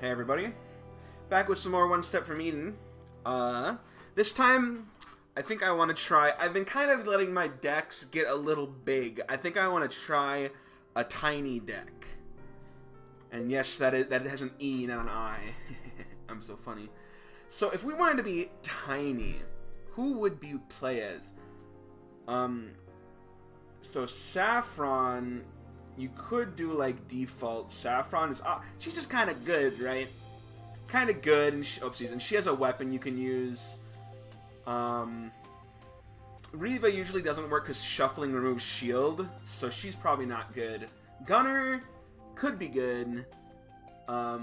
Hey everybody, back with some more One Step from Eden. This time, I think I want to try, I've been kind of letting my decks get a little big. I think I want to try a tiny deck. And yes, that has an E, not an I. I'm so funny. So if we wanted to be tiny, who would we play as? So Saffron, you could do like default. Saffron is, she's just kind of good, right? Kind of good, and oopsies, and she has a weapon you can use. Reva usually doesn't work because shuffling removes shield, so she's probably not good. Gunner could be good. I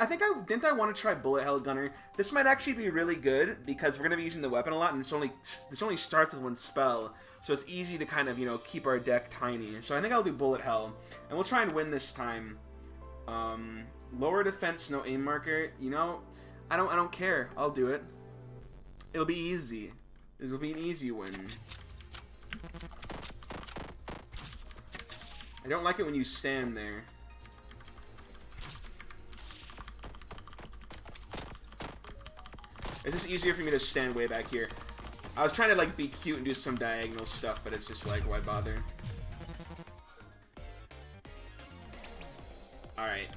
think I want to try Bullet Hell Gunner. This might actually be really good because we're gonna be using the weapon a lot, and this only starts with one spell, so it's easy to kind of keep our deck tiny. So I think I'll do Bullet Hell, and we'll try and win this time. Lower defense, no aim marker. I don't care. I'll do it. It'll be easy. This will be an easy win. I don't like it when you stand there. It's just easier for me to stand way back here. I was trying to like be cute and do some diagonal stuff, but it's just like, why bother? Alright.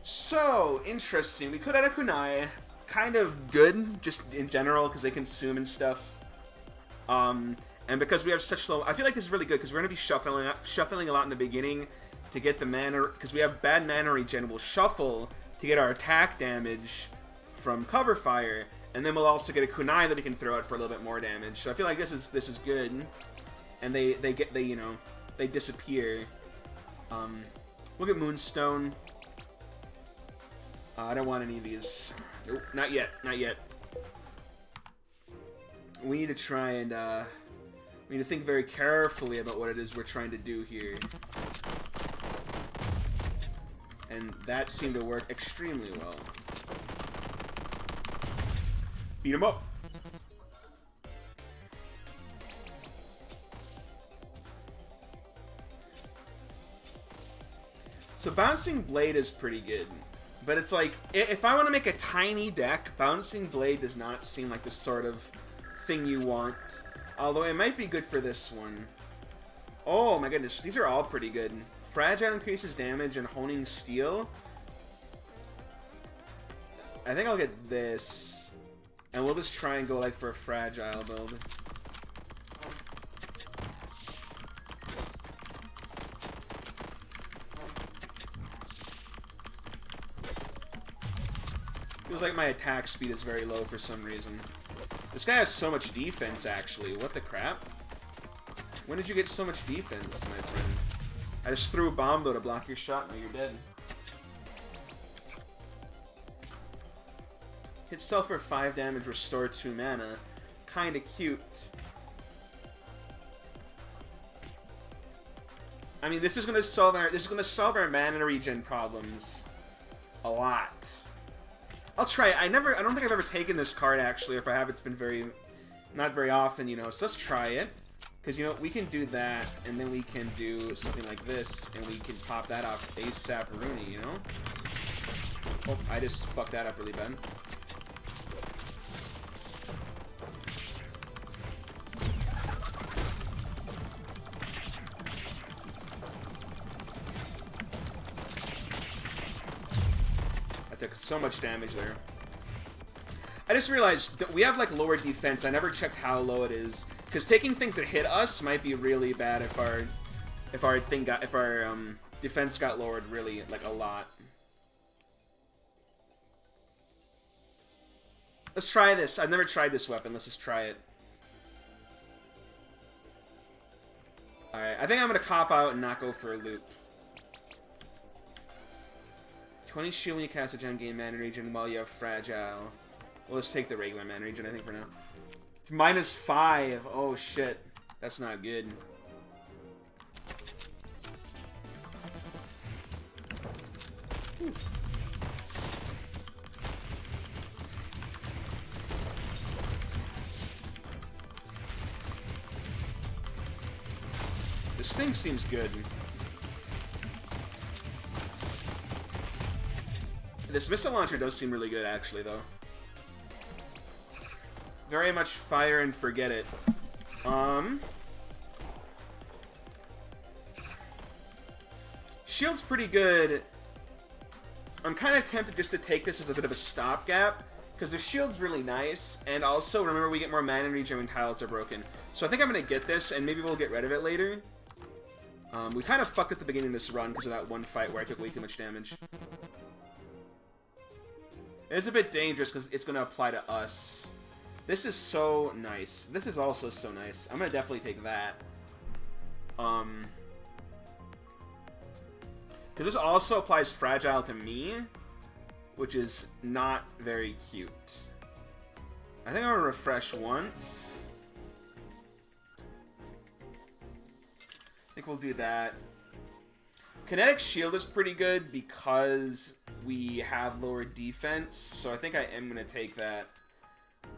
So, interesting. We could add a kunai. Kind of good, just in general, because they consume and stuff. And because we have such low... I feel like this is really good, because we're going to be shuffling a lot in the beginning to get the mana... Because we have bad mana regen, we'll shuffle to get our attack damage from cover fire, and then we'll also get a kunai that we can throw out for a little bit more damage. So I feel like this is good, and they disappear. We'll get Moonstone. I don't want any of these. Nope, not yet, not yet. We need to try and we need to think very carefully about what it is we're trying to do here. And that seemed to work extremely well. Beat him up. So Bouncing Blade is pretty good. But it's like, if I want to make a tiny deck, Bouncing Blade does not seem like the sort of thing you want. Although it might be good for this one. Oh my goodness, these are all pretty good. Fragile increases damage and Honing Steel. I think I'll get this. And we'll just try and go like for a Fragile build. Feels like my attack speed is very low for some reason. This guy has so much defense, actually. What the crap? When did you get so much defense, my friend? I just threw a bomb, though, to block your shot. No, you're dead. Hit self for 5 damage, restore 2 mana. Kinda cute. I mean, this is gonna solve our mana regen problems a lot. I'll try it. I don't think I've ever taken this card, actually. If I have, it's been not very often, So let's try it. Because, we can do that, and then we can do something like this, and we can pop that off ASAP Rooney, Oh, I just fucked that up really bad. Took so much damage there. I just realized that we have like lower defense. I never checked how low it is, because taking things that hit us might be really bad if our defense got lowered really like a lot. Let's try this. I've never tried this weapon. Let's just try it. All right, I think I'm gonna cop out and not go for a loop. 20 shield when you cast a gem, gain mana regen while you have Fragile. Well, let's take the regular mana regen, I think, for now. It's -5. Oh, shit. That's not good. Whew. This thing seems good. This missile launcher does seem really good, actually, though. Very much fire and forget it. Shield's pretty good. I'm kind of tempted just to take this as a bit of a stopgap, because the shield's really nice, and also, remember, we get more mana regen when tiles are broken. So I think I'm going to get this, and maybe we'll get rid of it later. We kind of fucked at the beginning of this run because of that one fight where I took way too much damage. It's a bit dangerous because it's going to apply to us. This is so nice. This is also so nice. I'm going to definitely take that. Because this also applies fragile to me, which is not very cute. I think I'm going to refresh once. I think we'll do that. Kinetic Shield is pretty good because we have lower defense, so I think I am going to take that.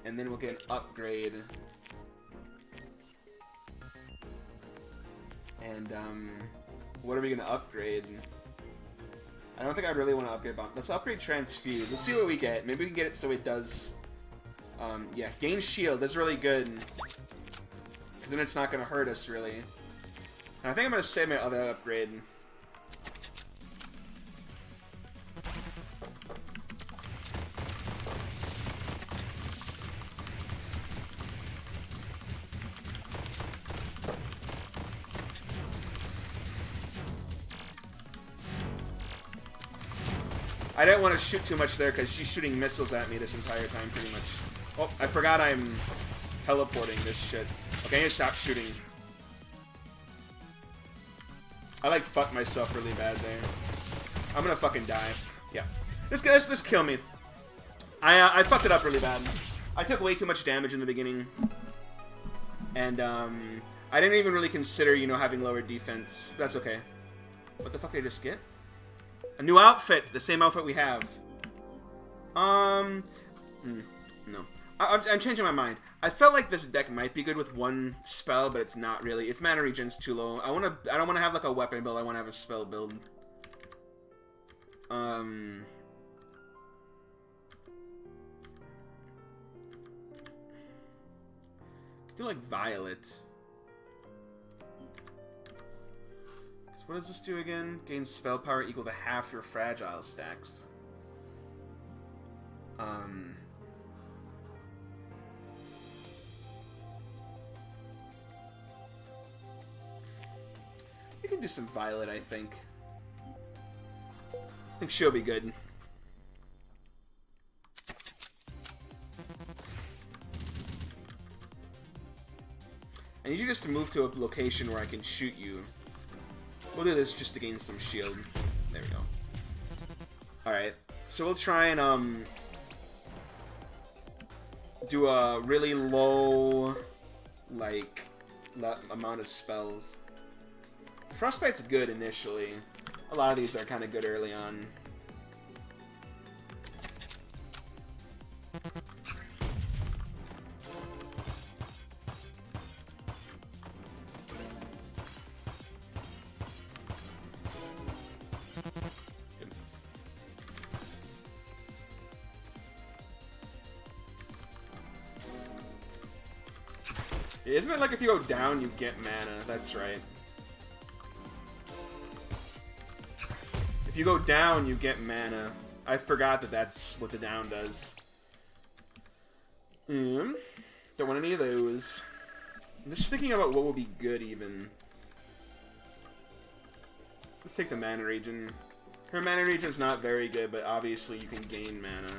And then we'll get an upgrade. And, what are we going to upgrade? I don't think I really want to upgrade Bomb. Let's upgrade Transfuse. Let's see what we get. Maybe we can get it so it does... yeah, gain shield. That's really good. Because then it's not going to hurt us, really. And I think I'm going to save my other upgrade. I didn't want to shoot too much there because she's shooting missiles at me this entire time, pretty much. Oh, I forgot I'm teleporting this shit. Okay, I need to stop shooting. I, like, fucked myself really bad there. I'm gonna fucking die. Yeah. This kill me. I fucked it up really bad. I took way too much damage in the beginning. And, I didn't even really consider, you know, having lower defense. That's okay. What the fuck did I just get? A new outfit! The same outfit we have. No. I'm changing my mind. I felt like this deck might be good with one spell, but it's not really. Its mana regen's too low. I don't want to have like a weapon build. I want to have a spell build. Do like Violet. What does this do again? Gain spell power equal to half your fragile stacks. We can do some Violet, I think. I think she'll be good. I need you just to move to a location where I can shoot you. We'll do this just to gain some shield. There we go. Alright, so we'll try and, do a really low, like, amount of spells. Frostbite's good initially. A lot of these are kind of good early on. Isn't it like if you go down, you get mana? That's right. If you go down, you get mana. I forgot that that's what the down does. Don't want any of those. I'm just thinking about what will be good, even. Let's take the mana regen. Her mana regen's not very good, but obviously you can gain mana.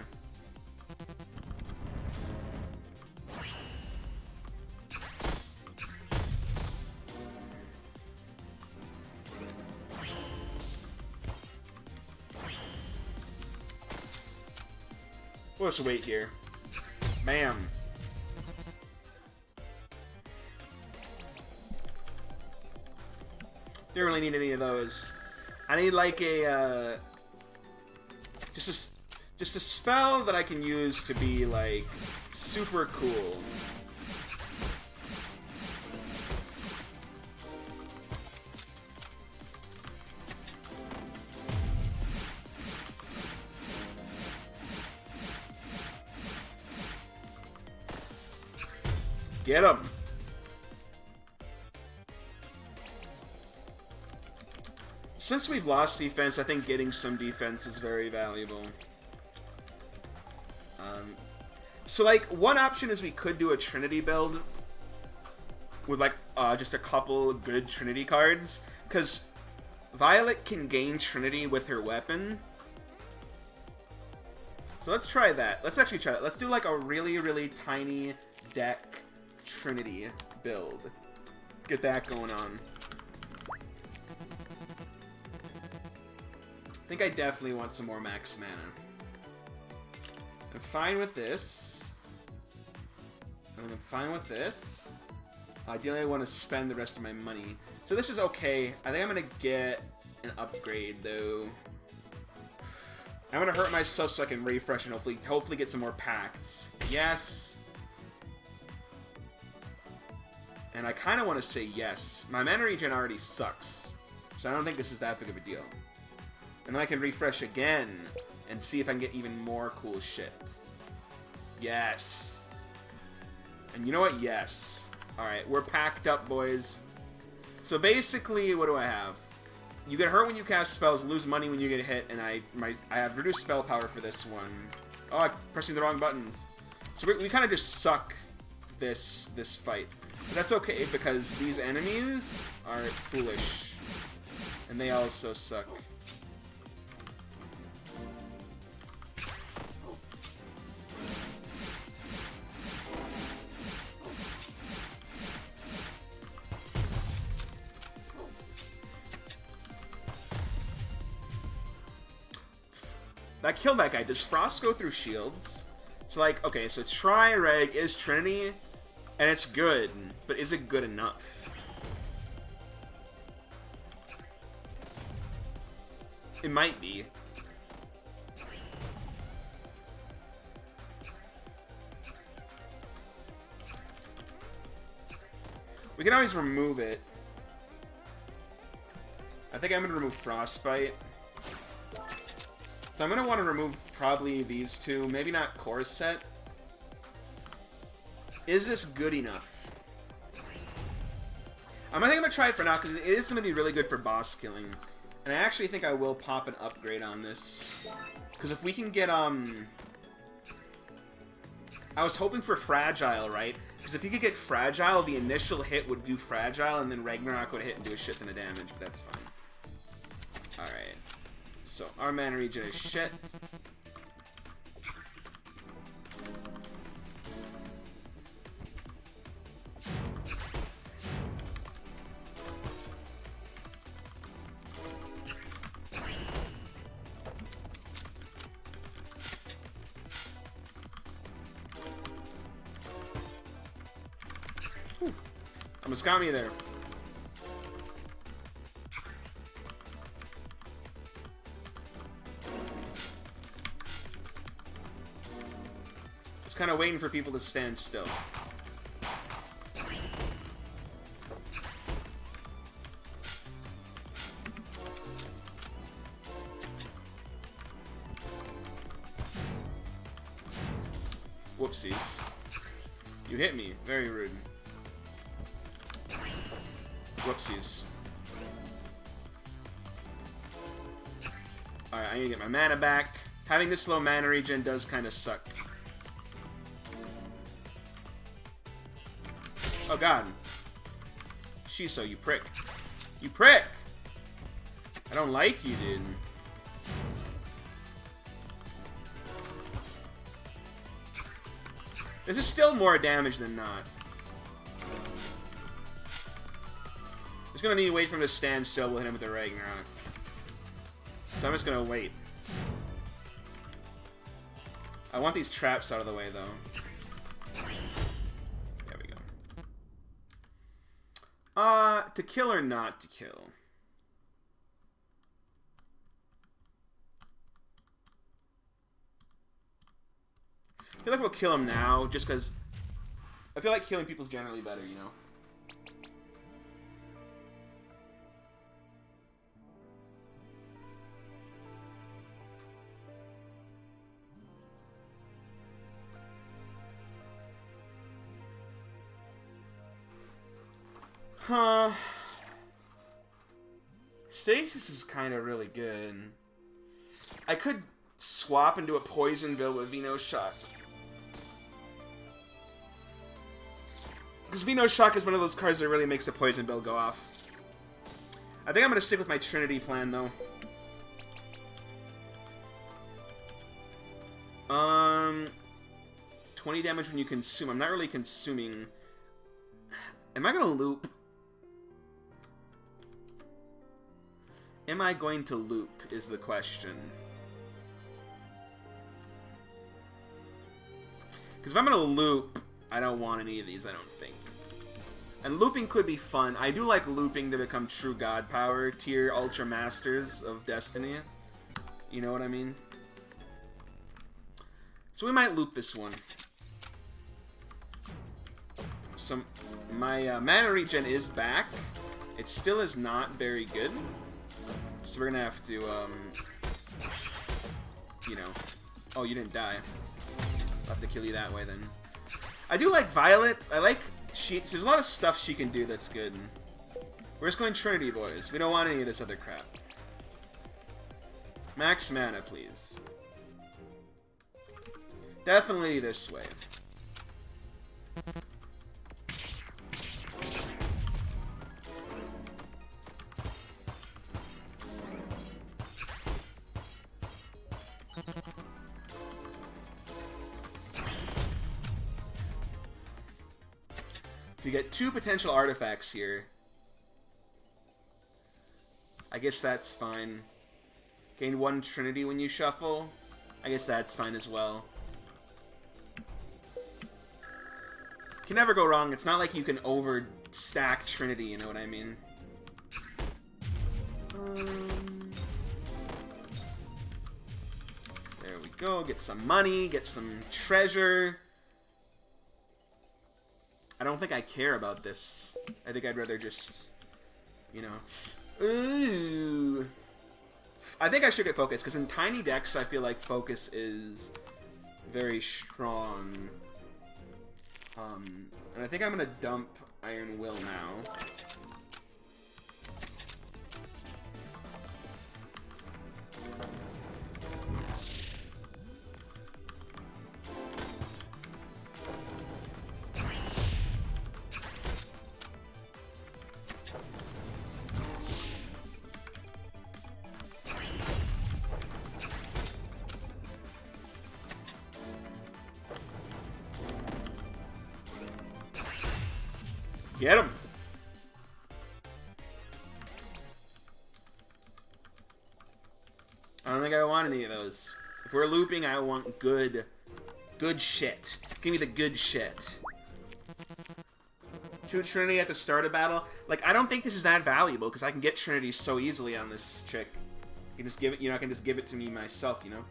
We'll just wait here. Bam. Don't really need any of those. I need like a just a spell that I can use to be like super cool. Get him! Since we've lost defense, I think getting some defense is very valuable. So, like, one option is we could do a Trinity build with, like, just a couple good Trinity cards. Because Violet can gain Trinity with her weapon. So let's try that. Let's actually try that. Let's do, like, a really, really tiny deck Trinity build. Get that going on. I think I definitely want some more max mana. I'm fine with this. I'm fine with this. Ideally, I want to spend the rest of my money. So this is okay. I think I'm going to get an upgrade, though. I'm going to hurt myself so I can refresh and hopefully get some more pacts. Yes. And I kind of want to say yes. My mana regen already sucks. So I don't think this is that big of a deal. And then I can refresh again and see if I can get even more cool shit. Yes. And you know what? Yes. Alright, we're packed up, boys. So basically, what do I have? You get hurt when you cast spells, lose money when you get hit, and I have reduced spell power for this one. Oh, I'm pressing the wrong buttons. So we kind of just suck this fight. But that's okay, because these enemies are foolish. And they also suck. That killed that guy. Does Frost go through shields? So, like, okay, so Tri-Reg is Trinity, and it's good, but is it good enough? It might be. We can always remove it. I think I'm going to remove Frostbite. So I'm going to want to remove probably these two. Maybe not Corset. Is this good enough? I think I'm going to try it for now because it is going to be really good for boss killing. And I actually think I will pop an upgrade on this. Because if we can get, I was hoping for Fragile, right? Because if you could get Fragile, the initial hit would do Fragile, and then Ragnarok would hit and do a shit ton of damage, but that's fine. Alright. So, our mana regen is shit. Whew. Almost got me there. Kind of waiting for people to stand still. Whoopsies. You hit me. Very rude. Whoopsies. Alright, I need to get my mana back. Having this low mana regen does kind of suck. Oh god. Shiso, you prick. You prick! I don't like you, dude. This is still more damage than not. Just gonna need to wait for him to stand still. We'll hit him with the Ragnarok. So I'm just gonna wait. I want these traps out of the way, though. To kill or not to kill? I feel like we'll kill him now, just because I feel like killing people's generally better, you know? Huh. Stasis is kind of really good. I could swap into a poison bill with Vino Shock. Because Vino Shock is one of those cards that really makes the poison bill go off. I think I'm going to stick with my Trinity plan, though. 20 damage when you consume. I'm not really consuming. Am I going to loop? Am I going to loop is the question. Because if I'm going to loop, I don't want any of these, I don't think. And looping could be fun. I do like looping to become true god power tier ultra masters of Destiny. You know what I mean? So we might loop this one. So my mana regen is back. It still is not very good. So we're gonna have to, you know. Oh, you didn't die. I'll have to kill you that way then. I do like Violet. I like there's a lot of stuff she can do that's good. We're just going Trinity, boys. We don't want any of this other crap. Max mana, please. Definitely this way. We get 2 potential artifacts here. I guess that's fine. Gain 1 Trinity when you shuffle. I guess that's fine as well. Can never go wrong. It's not like you can overstack Trinity, you know what I mean? There we go. Get some money, get some treasure. I don't think I care about this. I think I'd rather just, you know. Ooh. I think I should get focus, because in tiny decks, I feel like focus is very strong. And I think I'm going to dump Iron Will now. Get him! I don't think I want any of those. If we're looping, I want good shit. Give me the good shit. 2 Trinity at the start of battle. Like, I don't think this is that valuable, because I can get Trinity so easily on this chick. You can just give it, you know, I can just give it to me myself, you know?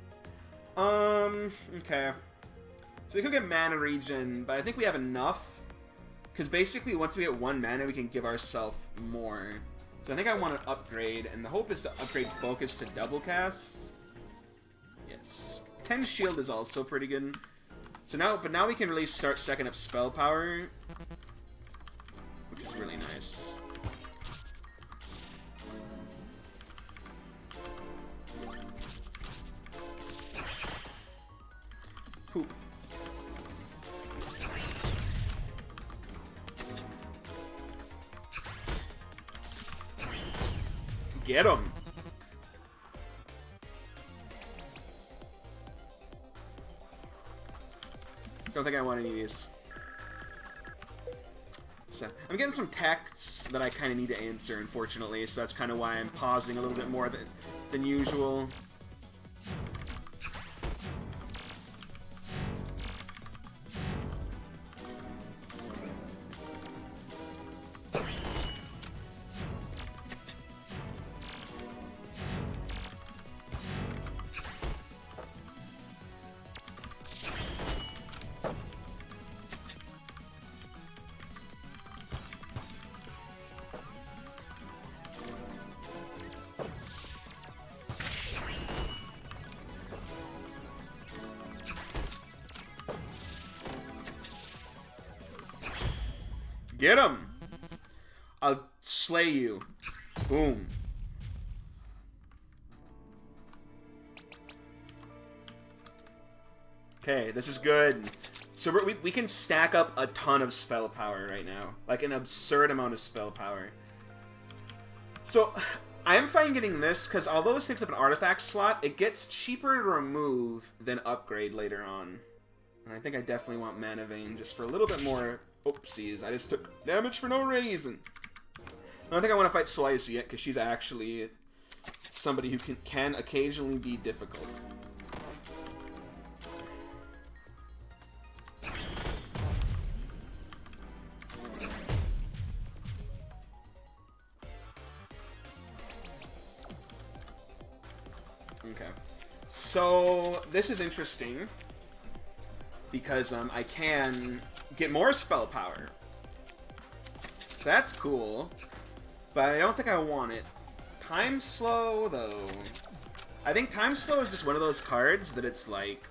Okay. So we could get mana regen, but I think we have enough. Because basically, once we get 1 mana, we can give ourselves more. So I think I want to upgrade, and the hope is to upgrade Focus to double cast. Yes. 10 shield is also pretty good. So now, but now we can really start stacking up spell power, which is really nice. Poop. Get him! Don't think I want any of these. So, I'm getting some texts that I kind of need to answer, unfortunately, so that's kind of why I'm pausing a little bit more than usual. Get him! I'll slay you. Boom. Okay, this is good. So we can stack up a ton of spell power right now. Like an absurd amount of spell power. So, I am fine getting this, because although this takes up an artifact slot, it gets cheaper to remove than upgrade later on. And I think I definitely want Mana Vein just for a little bit more... Oopsies, I just took damage for no reason. I don't think I want to fight Slice yet, because she's actually somebody who can occasionally be difficult. Okay, so this is interesting because I can get more spell power. That's cool, but I don't think I want it. Time Slow, though. I think Time Slow is just one of those cards that it's like...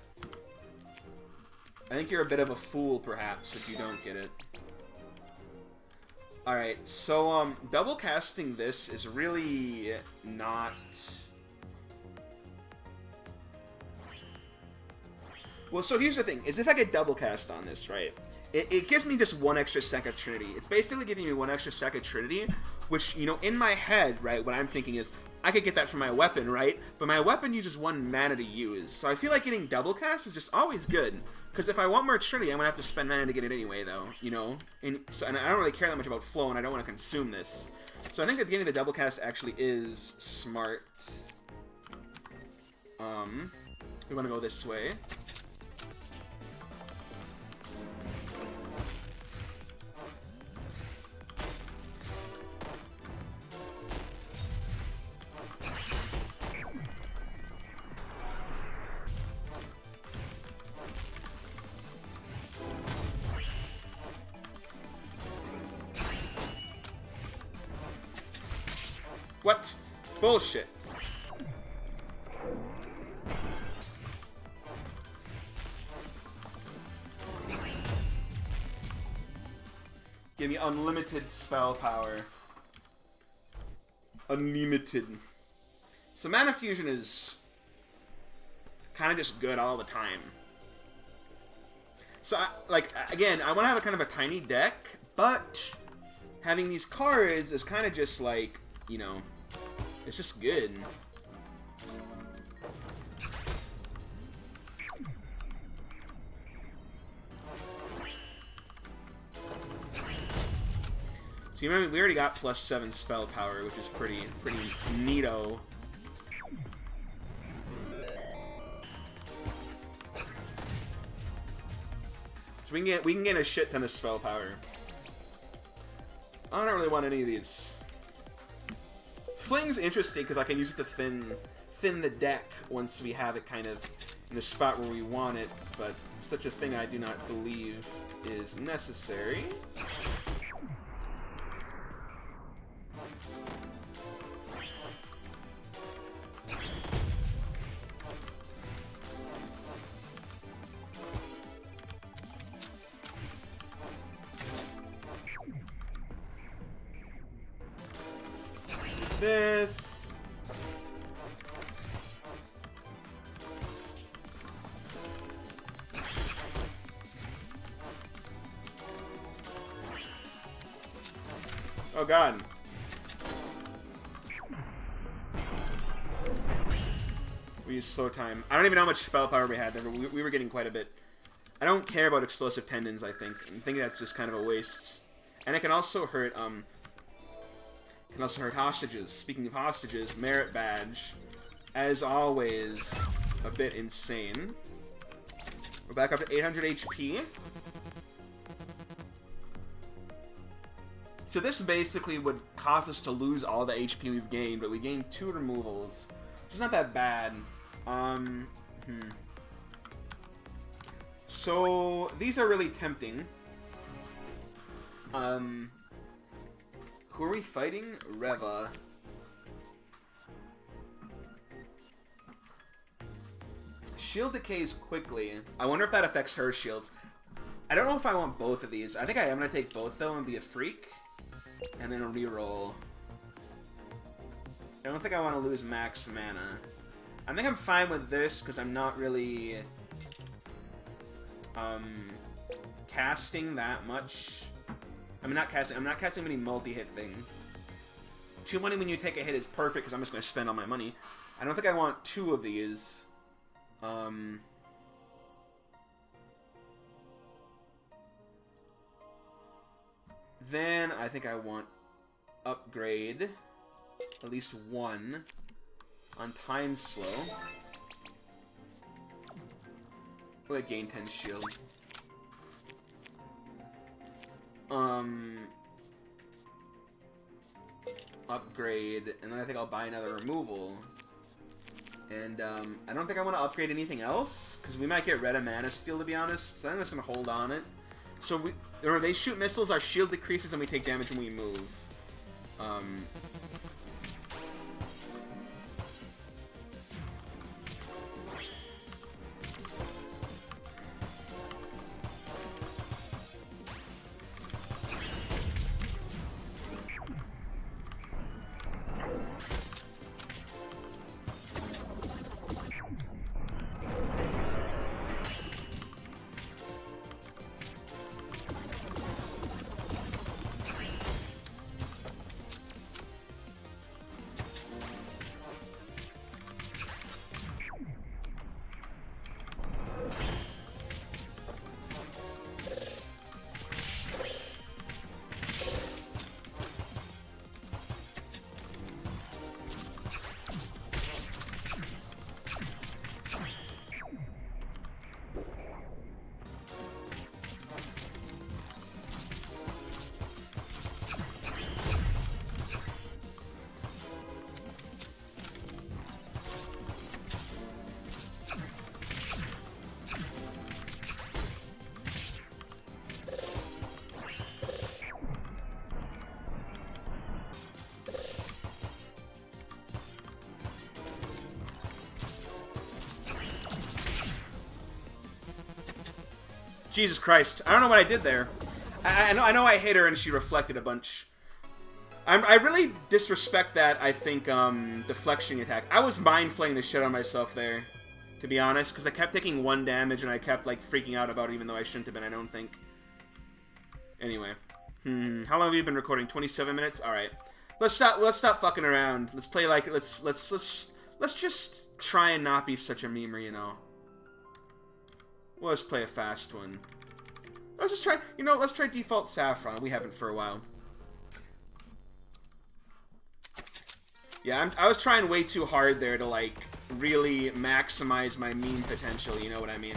I think you're a bit of a fool, perhaps, if you don't get it. Alright, so double casting this is really not... Well, so here's the thing, is if I get double cast on this, right, it gives me just one extra stack of Trinity. It's basically giving me one extra stack of Trinity, which, you know, in my head, right, what I'm thinking is, I could get that from my weapon, right, but my weapon uses 1 mana to use, so I feel like getting double cast is just always good, because if I want more Trinity, I'm going to have to spend mana to get it anyway, though, you know, and I don't really care that much about flow, and I don't want to consume this, so I think that getting the double cast actually is smart. We want to go this way. What? Bullshit. Give me unlimited spell power. Unlimited. So Mana Fusion is kind of just good all the time. So, again, I want to have a kind of a tiny deck, but having these cards is kind of just like, you know, it's just good. So you remember, we already got +7 spell power, which is pretty neato. So we can get a shit ton of spell power. I don't really want any of these. Fling's interesting because I can use it to thin the deck once we have it kind of in the spot where we want it, but such a thing I do not believe is necessary. This. Oh god. We used slow time. I don't even know how much spell power we had there, but we were getting quite a bit. I don't care about explosive tendons, I think. I think that's just kind of a waste. And it can also hurt, can also hurt hostages. Speaking of hostages, Merit Badge, as always, a bit insane. We're back up to 800 HP. So this basically would cause us to lose all the HP we've gained, but we gained 2 removals, which is not that bad. So these are really tempting. Who are we fighting? Reva. Shield decays quickly. I wonder if that affects her shields. I don't know if I want both of these. I think I am going to take both, though, and be a freak. And then a reroll. I don't think I want to lose max mana. I think I'm fine with this because I'm not really casting that much. I'm not casting many multi-hit things. 2 money when you take a hit is perfect because I'm just going to spend all my money. I don't think I want 2 of these. Then I think I want upgrade at least 1 on time slow. Or gain 10 shield. Upgrade, and then I think I'll buy another removal. And I don't think I want to upgrade anything else because we might get rid of mana steal, to be honest. So I'm just gonna hold on it. So or they shoot missiles, our shield decreases, and we take damage when we move. Jesus Christ. I don't know what I did there. I know I hit her and she reflected a bunch. I really disrespect that, I think, deflection attack. I was mind flaying the shit out of myself there, to be honest, because I kept taking 1 damage and I kept, like, freaking out about it even though I shouldn't have been, I don't think. Anyway. How long have you been recording? 27 minutes? Alright. Let's stop fucking around. Let's play like, let's just try and not be such a memer, you know. Well, let's play a fast one. Let's just try, you know, let's try default Saffron. We haven't for a while. Yeah, I was trying way too hard there to, like, really maximize my meme potential, you know what I mean?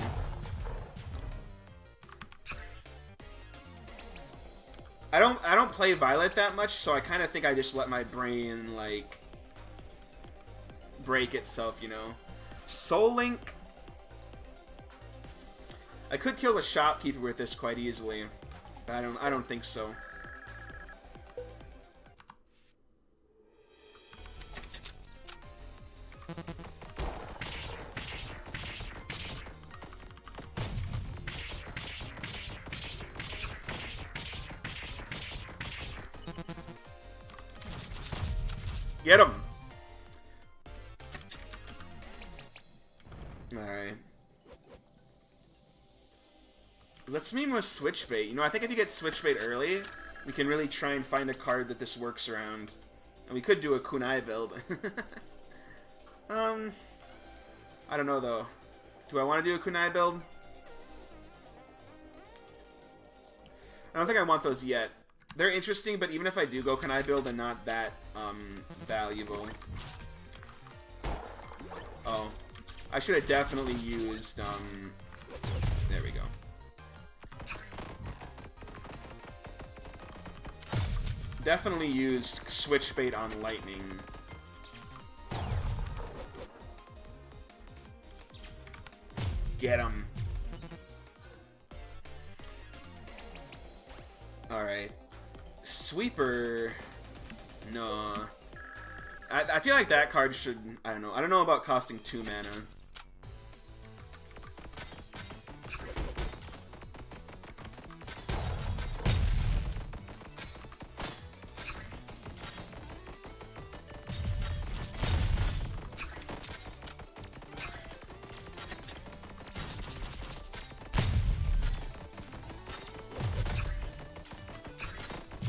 I don't play Violet that much, so I kind of think I just let my brain, like, break itself, you know? Soul Link... I could kill a shopkeeper with this quite easily, but I don't think so. Get him! Alright. Let's meme with Switchbait. You know, I think if you get Switchbait early, we can really try and find a card that this works around. And we could do a Kunai build. I don't know, though. Do I want to do a Kunai build? I don't think I want those yet. They're interesting, but even if I do go Kunai build, they're not that, valuable. Oh. I should have definitely used, there we go. Definitely used Switchbait on Lightning. Get him. Alright. Sweeper. No. I feel like that card should... I don't know. I don't know about costing 2 mana.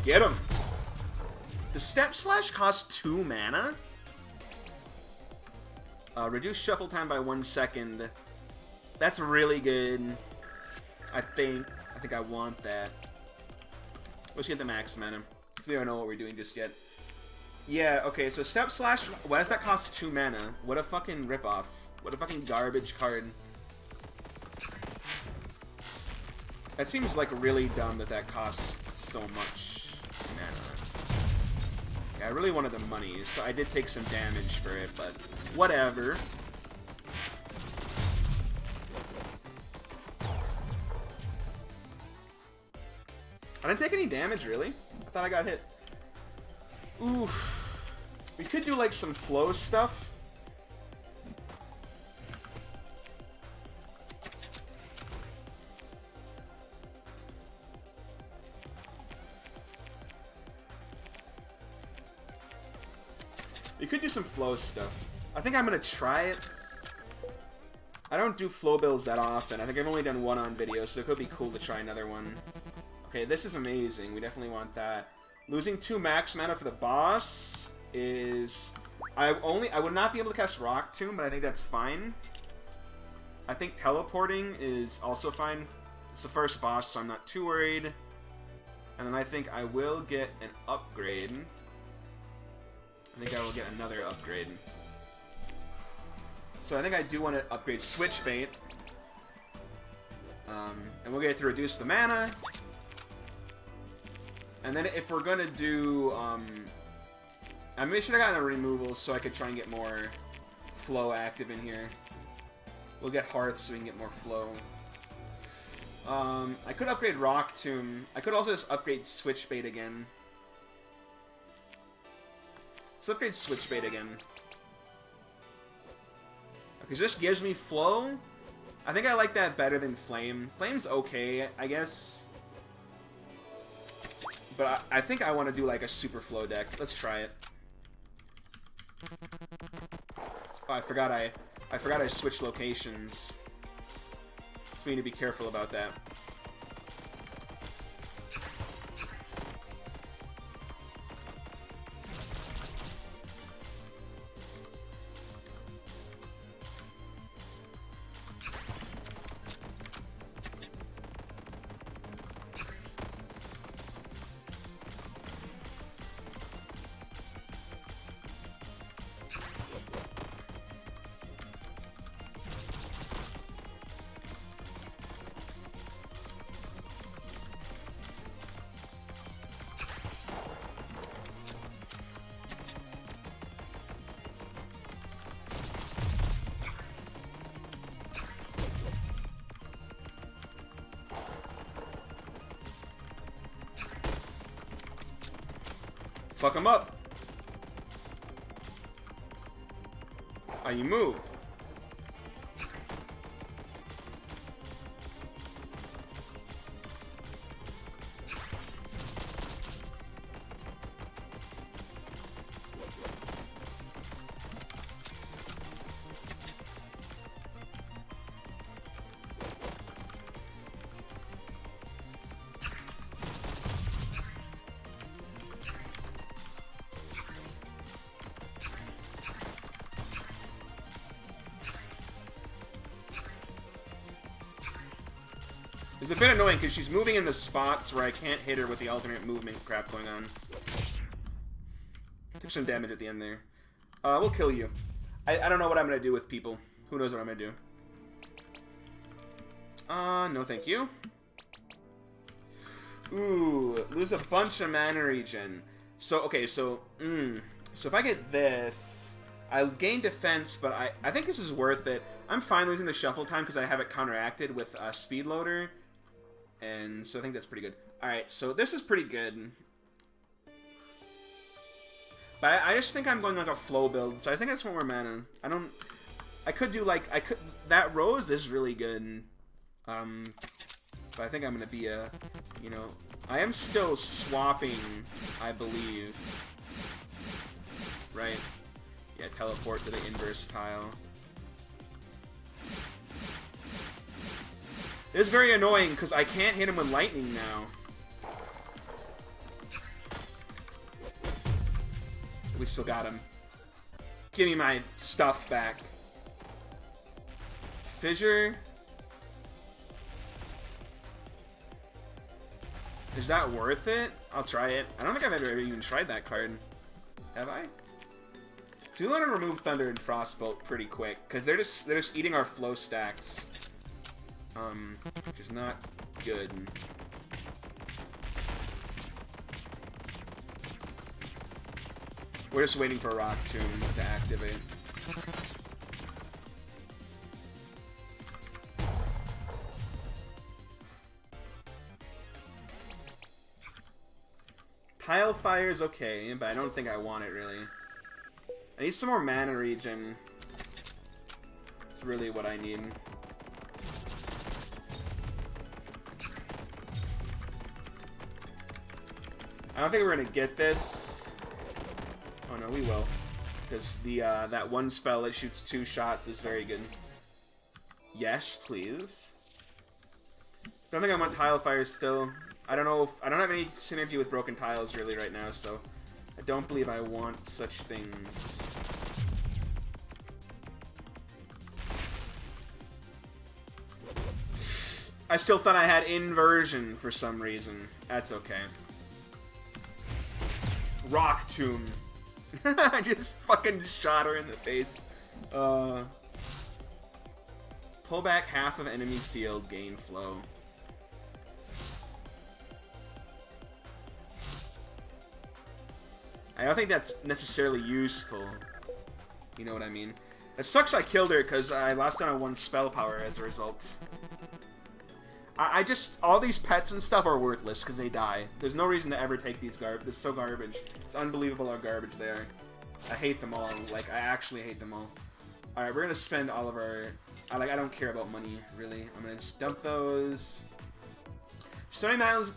Get him! The Step Slash costs 2 mana? Reduce shuffle time by 1 second. That's really good. I think I want that. Let's get the max mana. We don't know what we're doing just yet. Yeah, okay, so Step Slash, why does that cost 2 mana? What a fucking ripoff. What a fucking garbage card. That seems like really dumb that costs so much mana. Yeah, I really wanted the money, so I did take some damage for it, but whatever. I didn't take any damage, really. I thought I got hit. Oof. We could do, like, some flow stuff. We could do some flow stuff. I think I'm gonna try it. I don't do flow builds that often. I think I've only done one on video, so it could be cool to try another one. Okay, this is amazing. We definitely want that. Losing 2 max mana for the boss is... I would not be able to cast Rock Tomb, but I think that's fine. I think teleporting is also fine. It's the first boss, so I'm not too worried. And then I think I will get an upgrade. I think I will get another upgrade. So I think I do want to upgrade Switchbait. And we'll get it to reduce the mana. And then if we're gonna do, I maybe should have gotten a removal so I could try and get more flow active in here. We'll get Hearth so we can get more flow. I could upgrade Rock Tomb. I could also just upgrade Switchbait again. Let's upgrade Switchbait again. Because this gives me flow. I think I like that better than Flame. Flame's okay, I guess. But I think I want to do like a super flow deck. Let's try it. Oh, I forgot I switched locations. So we need to be careful about that. Fuck him up. Oh, you moved. It's a bit annoying because she's moving in the spots where I can't hit her with the alternate movement crap going on. Took some damage at the end there. We'll kill you. I don't know what I'm going to do with people. Who knows what I'm going to do. No thank you. Ooh, lose a bunch of mana regen. So, okay, so if I get this, I'll gain defense, but I think this is worth it. I'm fine losing the shuffle time because I have it counteracted with Speed Loader. And so I think that's pretty good. Alright, so this is pretty good. But I just think I'm going like a flow build, so I think that's one more mana. I could do like, that rose is really good. But I think I'm gonna be I am still swapping, I believe. Right? Yeah, teleport to the inverse tile. This is very annoying because I can't hit him with lightning now. We still got him. Give me my stuff back. Fissure. Is that worth it? I'll try it. I don't think I've ever even tried that card. Have I? Do we want to remove Thunder and Frostbolt pretty quick? Because they're just eating our flow stacks. Which is not good. We're just waiting for Rock Tomb to activate. Tile Fire is okay, but I don't think I want it really. I need some more mana regen. It's really what I need. I don't think we're gonna get this. Oh no, we will, because the that one spell that shoots 2 shots is very good. Yes, please. Don't think I want Tile Fire still. I don't know if I don't have any synergy with Broken Tiles really right now, so I don't believe I want such things. I still thought I had Inversion for some reason. That's okay. Rock Tomb. I just fucking shot her in the face. Pull back half of enemy field, gain flow. I don't think that's necessarily useful. You know what I mean? It sucks I killed her because I lost down on 1 spell power as a result. I just... All these pets and stuff are worthless because they die. There's no reason to ever take these garbage. They're so garbage. It's unbelievable how garbage they are. I hate them all. Like, I actually hate them all. Alright, we're gonna spend all of our... I don't care about money, really. I'm gonna just dump those. Starting battles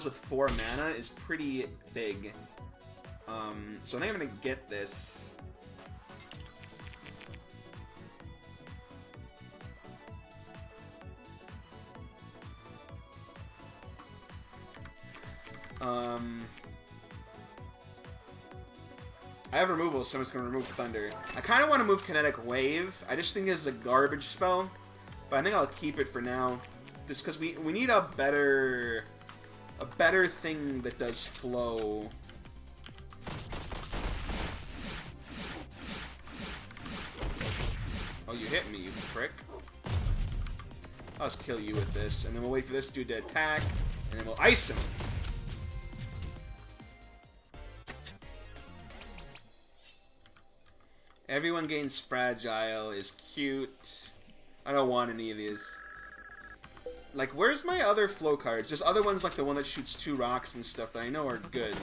with 4 mana is pretty big. So I think I'm gonna get this. I have removal, so I'm just gonna remove Thunder. I kind of want to move Kinetic Wave. I just think it's a garbage spell, but I think I'll keep it for now, just because we need a better thing that does flow. Oh, you hit me, you prick. I'll just kill you with this, and then we'll wait for this dude to attack, and then we'll ice him. Everyone gains Fragile is cute. I don't want any of these. Like, where's my other flow cards? There's other ones like the one that shoots 2 rocks and stuff that I know are good.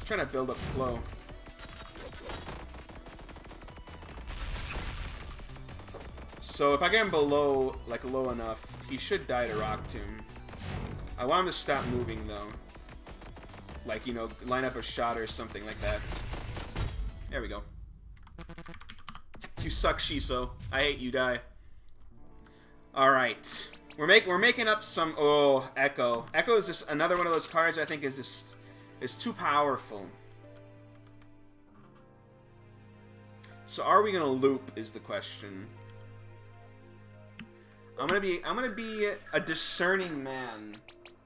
Trying to build up flow. So if I get him below, like low enough, he should die to Rock Tomb. I want him to stop moving though. Like, you know, line up a shot or something like that. There we go. You suck, Shiso. I hate you, die. Alright. We're making up some... Oh, Echo. Echo is just another one of those cards I think is just... It's too powerful. So are we gonna loop is the question. I'm gonna be a discerning man,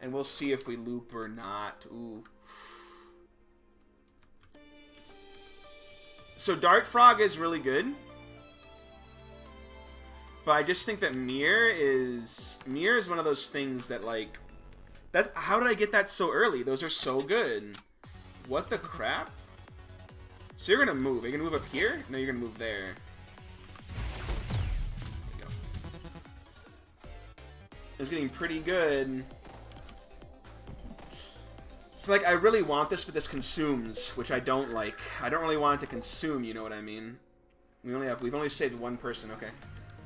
and we'll see if we loop or not. Ooh. So Dart Frog is really good, but I just think that Mirror is one of those things that like. How did I get that so early? Those are so good. What the crap? So you're gonna move. Are you gonna move up here? No, you're gonna move there. There we go. It's getting pretty good. So, like, I really want this, but this consumes, which I don't like. I don't really want it to consume, you know what I mean? We've only saved one person, okay.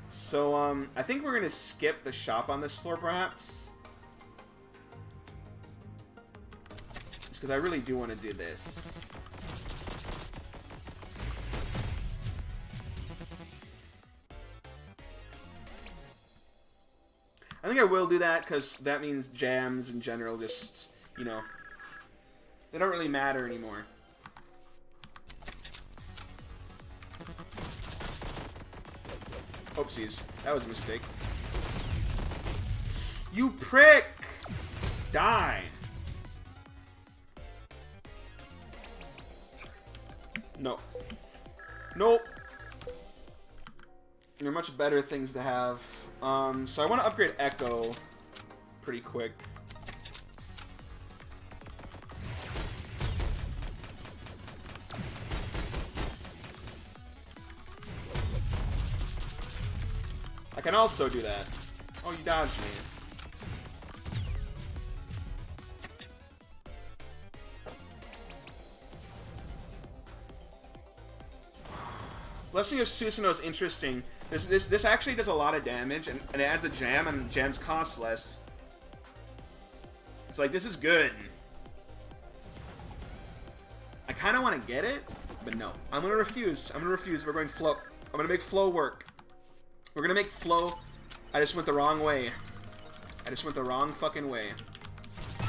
So, I think we're gonna skip the shop on this floor, perhaps. Just because I really do want to do this. I think I will do that, because that means jams in general just, you know, they don't really matter anymore. Oopsies. That was a mistake. You prick! Die! No. Nope. There are much better things to have. So I want to upgrade Echo pretty quick. I can also do that. Oh, you dodged me. Blessing of Susanoo is interesting. This actually does a lot of damage, and it adds a jam, and jams cost less. It's like, this is good. I kind of want to get it, but no. I'm going to refuse. I'm going to refuse. We're going flow. I'm going to make flow work. We're going to make flow. I just went the wrong way. I just went the wrong fucking way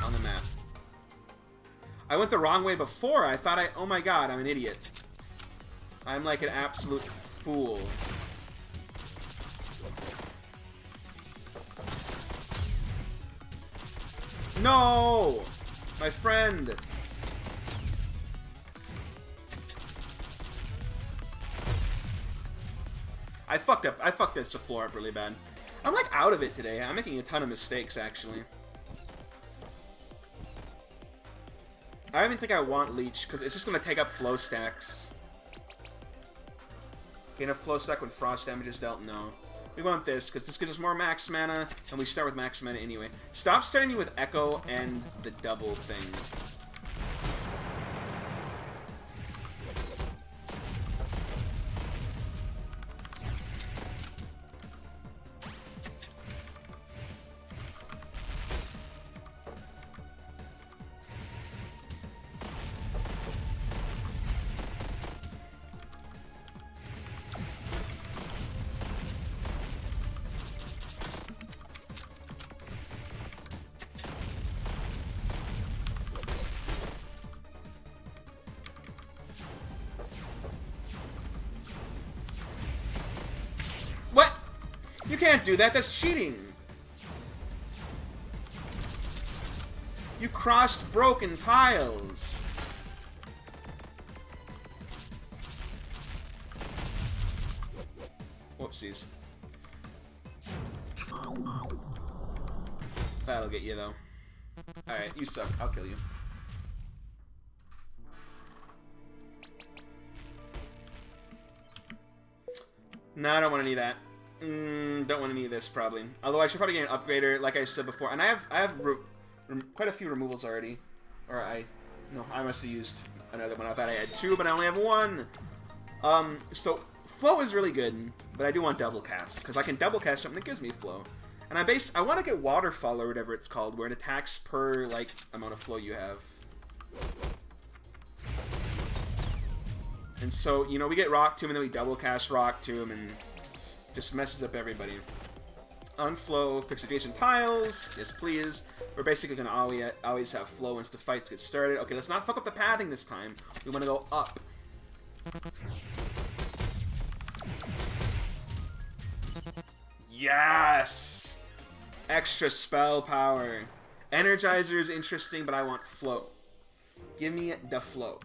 on the map. I went the wrong way before. I thought oh my god, I'm an idiot. I'm like an absolute fool. No! My friend! I fucked up. I fucked this floor up really bad. I'm like out of it today. I'm making a ton of mistakes, actually. I don't even think I want Leech, because it's just going to take up flow stacks. Gain a flow stack when frost damage is dealt? No. We want this, because this gives us more max mana, and we start with max mana anyway. Stop starting with Echo and the double thing. You can't do that, that's cheating! You crossed broken tiles! Whoopsies. That'll get you, though. Alright, you suck. I'll kill you. No, I don't want any of that. Don't want any of this, probably. Although I should probably get an upgrader, like I said before. And I have quite a few removals already. Or I must have used another one. I thought I had two, but I only have one. So flow is really good, but I do want double cast, because I can double cast something that gives me flow. And I want to get waterfall or whatever it's called, where it attacks per like amount of flow you have. And so, you know, we get Rock Tomb and then we double cast Rock Tomb and just messes up everybody. Unflow, fix adjacent tiles. Yes, please. We're basically going to always have flow once the fights get started. Okay, let's not fuck up the pathing this time. We want to go up. Yes! Extra spell power. Energizer is interesting, but I want flow. Give me the flow.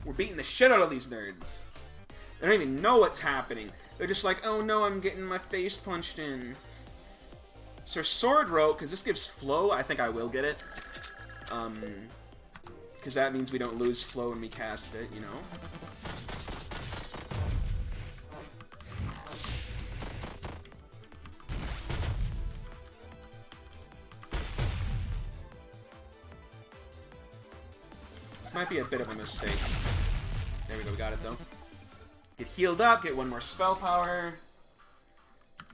We're beating the shit out of these nerds. They don't even know what's happening. They're just like, oh no, I'm getting my face punched in. So Sword Rope, because this gives flow, I think I will get it. Because that means we don't lose flow when we cast it, you know? Might be a bit of a mistake. There we go, we got it though. Get healed up, get one more spell power.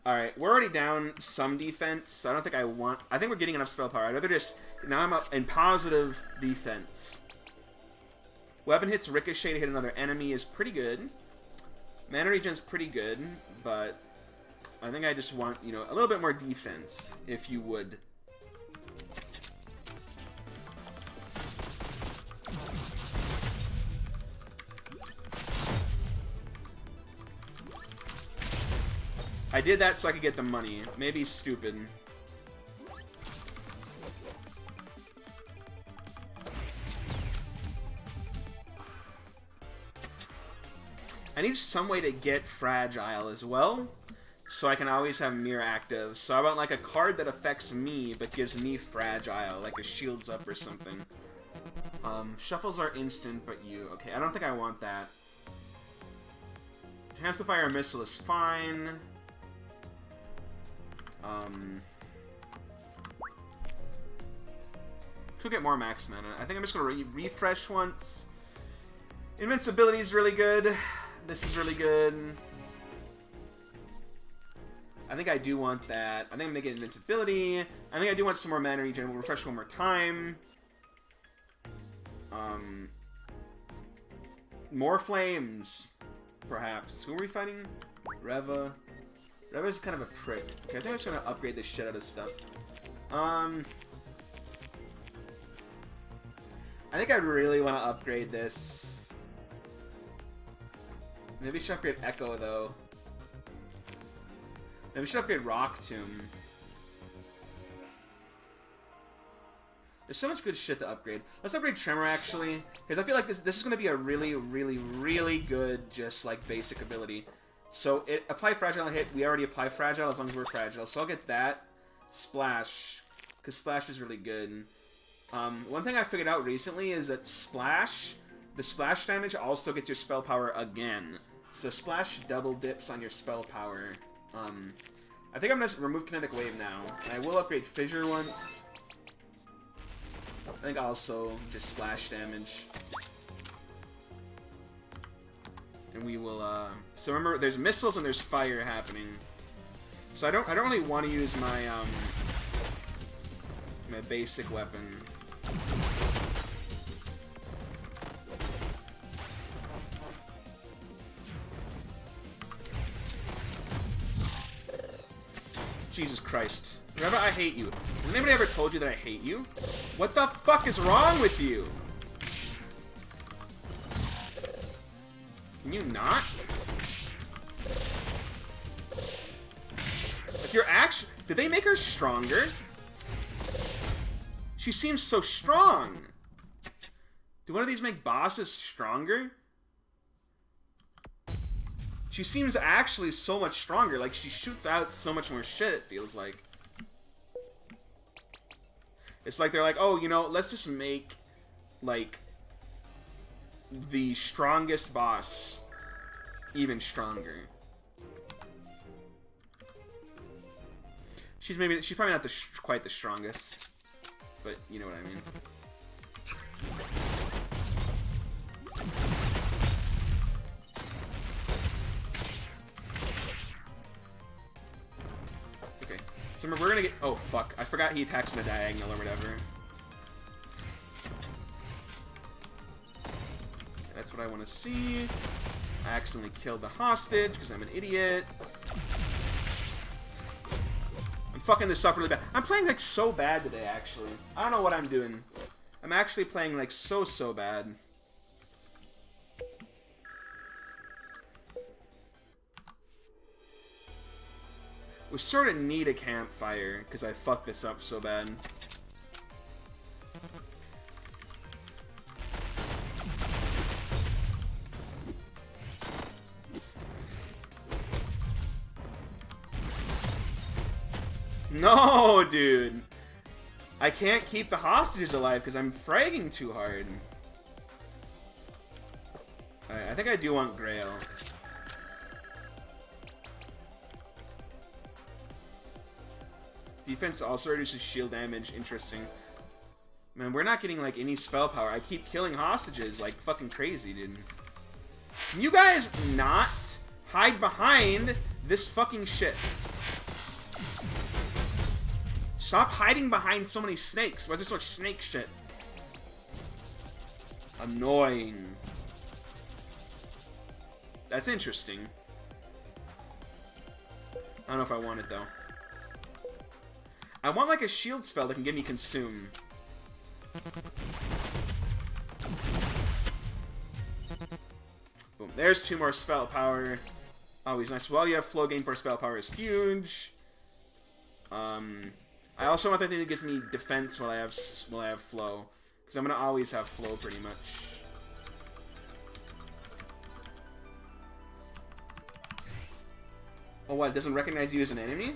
Alright, we're already down some defense, so I don't think I want... I think we're getting enough spell power. I'd rather just... Now I'm up in positive defense. Weapon hits ricochet to hit another enemy is pretty good. Mana regen's pretty good, but... I think I just want, you know, a little bit more defense, if you would. I did that so I could get the money. Maybe stupid. I need some way to get fragile as well, so I can always have mirror active. So I want like a card that affects me but gives me fragile, like a shields up or something. Shuffles are instant, but you. Okay, I don't think I want that. Chance to fire a missile is fine. Could get more max mana. I think I'm just gonna refresh once. Invincibility is really good. This is really good. I think I do want that. I think I'm gonna get invincibility. I think I do want some more mana regen. We'll refresh one more time. More flames, perhaps. Who are we fighting? Reva. Reva's kind of a prick. Okay, I think I'm just gonna upgrade the shit out of stuff. I think I really want to upgrade this. Maybe I should upgrade Echo, though. Maybe we should upgrade Rock Tomb. There's so much good shit to upgrade. Let's upgrade Tremor, actually. Because I feel like this is going to be a really, really, really good, just, like, basic ability. So, apply Fragile hit. We already apply Fragile as long as we're Fragile. So I'll get that. Splash. Because Splash is really good. One thing I figured out recently is that Splash, the Splash damage also gets your spell power again. So Splash double dips on your spell power. I think I'm going to remove Kinetic Wave now. And I will upgrade Fissure once. I think also just Splash damage. And we will, so remember, there's missiles and there's fire happening. So I don't really want to use my, my basic weapon. Jesus Christ. Remember, I hate you. Has anybody ever told you that I hate you? What the fuck is wrong with you? Can you not? Like, you're actually... Did they make her stronger? She seems so strong. Do one of these make bosses stronger? She seems actually so much stronger. Like, she shoots out so much more shit, it feels like. It's like they're like, oh, you know, let's just make, like, the strongest boss even stronger. She's probably not quite the strongest, but you know what I mean. Okay, so we're gonna get. Oh fuck! I forgot he attacks in the diagonal or whatever. That's what I want to see. I accidentally killed the hostage because I'm an idiot. I'm fucking this up really bad. I'm playing like so bad today, actually. I don't know what I'm doing. I'm actually playing like so bad. We sort of need a campfire because I fucked this up so bad. No, dude. I can't keep the hostages alive because I'm fragging too hard. Alright, I think I do want Grail. Defense also reduces shield damage. Interesting. Man, we're not getting, like, any spell power. I keep killing hostages like fucking crazy, dude. Can you guys not hide behind this fucking shit? Stop hiding behind so many snakes. Why is there so much snake shit? Annoying. That's interesting. I don't know if I want it, though. I want, like, a shield spell that can give me consume. Boom. There's 2 more spell power. Always nice. Well, you have flow gain for spell power is huge. I also want that thing that gives me defense while I have flow, because I'm gonna always have flow pretty much. Oh, what? It doesn't recognize you as an enemy?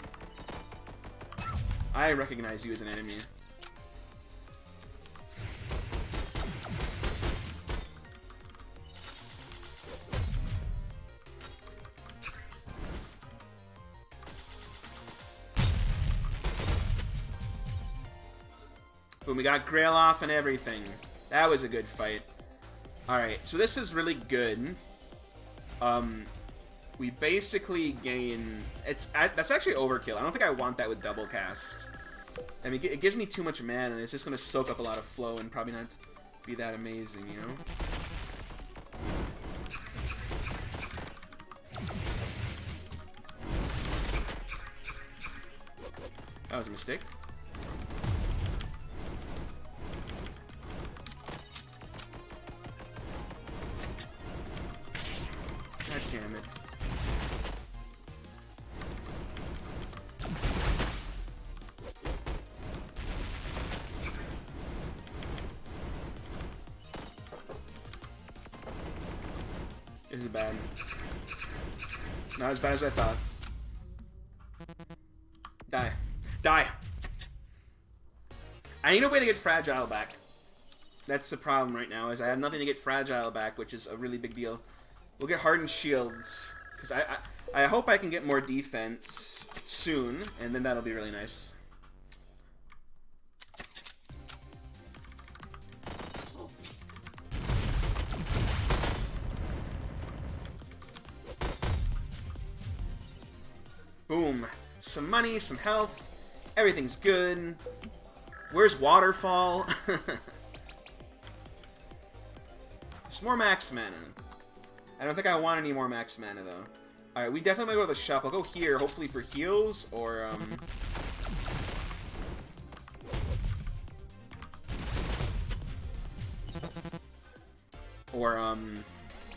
I recognize you as an enemy. Boom, we got Grail off and everything. That was a good fight. Alright, so this is really good. We basically gain... That's actually overkill. I don't think I want that with double cast. I mean, it gives me too much mana, and it's just going to soak up a lot of flow and probably not be that amazing, you know? That was a mistake. God damn it. This is bad. Not as bad as I thought. Die. Die! I need a way to get Fragile back. That's the problem right now, is I have nothing to get Fragile back, which is a really big deal. We'll get Hardened Shields, because I hope I can get more defense soon, and then that'll be really nice. Boom. Some money, some health. Everything's good. Where's Waterfall? There's more max mana. I don't think I want any more max mana, though. Alright, we definitely go to the shop. I'll go here, hopefully for heals, or,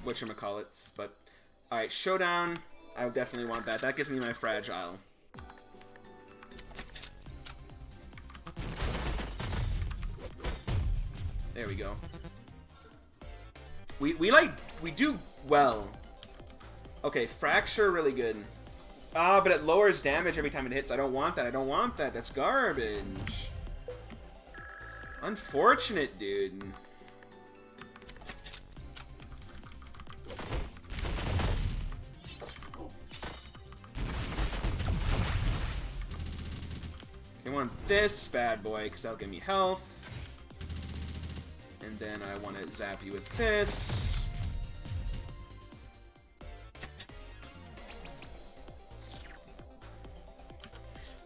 whatchamacallits. But, alright, Showdown. I would definitely want that. That gives me my Fragile. There we go. We do well. Okay, Fracture, really good. Ah, but it lowers damage every time it hits. I don't want that. I don't want that. That's garbage. Unfortunate, dude. I want this bad boy, because that'll give me health. And then I want to zap you with this.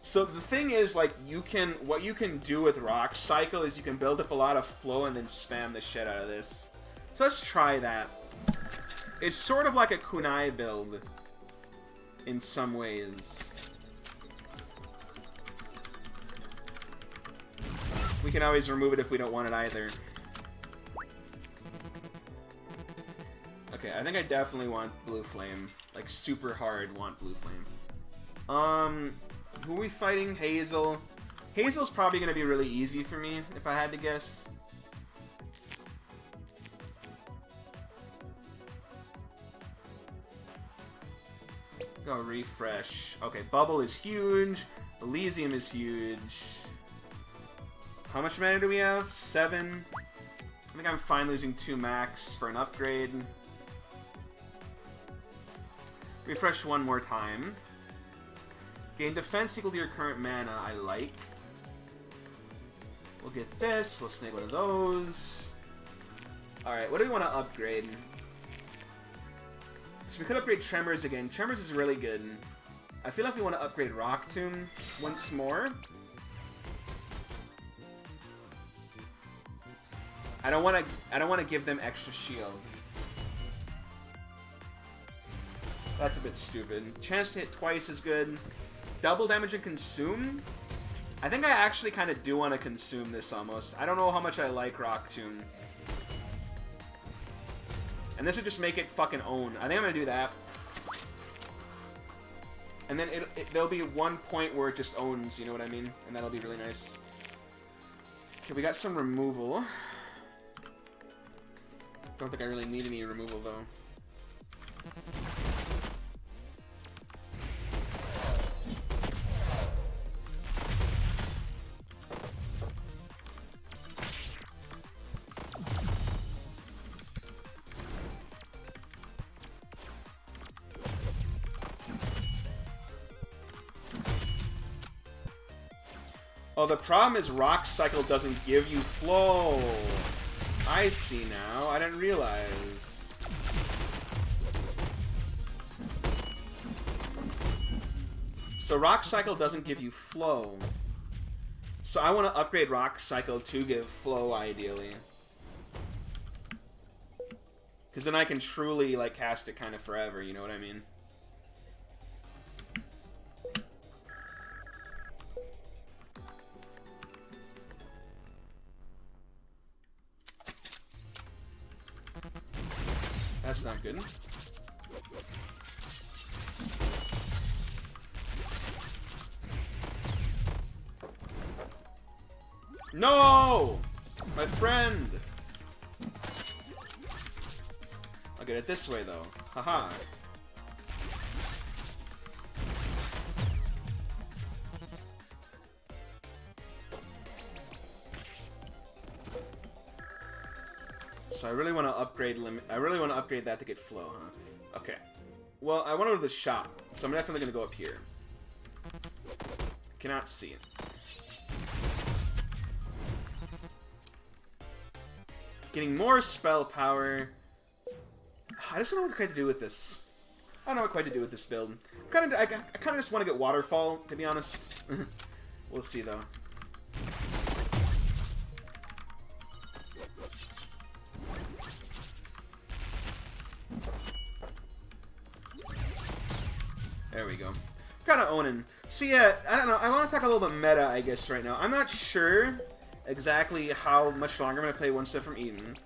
So the thing is, like, what you can do with Rock Cycle is you can build up a lot of flow and then spam the shit out of this. So let's try that. It's sort of like a kunai build in some ways. We can always remove it if we don't want it either. Okay, I think I definitely want Blue Flame. Like, super hard want Blue Flame. Who are we fighting? Hazel. Hazel's probably going to be really easy for me, if I had to guess. Go refresh. Okay, Bubble is huge. Elysium is huge. How much mana do we have? 7. I think I'm fine losing 2 max for an upgrade. Refresh one more time. Gain defense equal to your current mana, I like. We'll get this. We'll snag one of those. Alright, what do we want to upgrade? So we could upgrade Tremors again. Tremors is really good. I feel like we want to upgrade Rock Tomb once more. I don't want to give them extra shield. That's a bit stupid. Chance to hit twice is good. Double damage and consume? I think I actually kind of do want to consume this almost. I don't know how much I like Rock Tomb. And this would just make it fucking own. I think I'm going to do that. And then there'll be one point where it just owns, you know what I mean? And that'll be really nice. Okay, we got some removal. Don't think I really need any removal, though. Oh, the problem is Rock Cycle doesn't give you flow. I see now. I didn't realize. So Rock Cycle doesn't give you flow. So I want to upgrade Rock Cycle to give flow, ideally. Because then I can truly, like, cast it kind of forever, you know what I mean? That's not good. No! My friend! I'll get it this way, though. Haha. So I really want to upgrade that to get flow, huh? Okay. Well, I want to go to the shop, so I'm definitely going to go up here. Cannot see it. Getting more spell power. I just don't know what quite to do with this. I don't know what quite to do with this build. I kind of just want to get Waterfall, to be honest. We'll see, though. There we go. Kind of owning. So yeah, I don't know. I want to talk a little bit meta, I guess, right now. I'm not sure exactly how much longer I'm going to play One Step from Eden.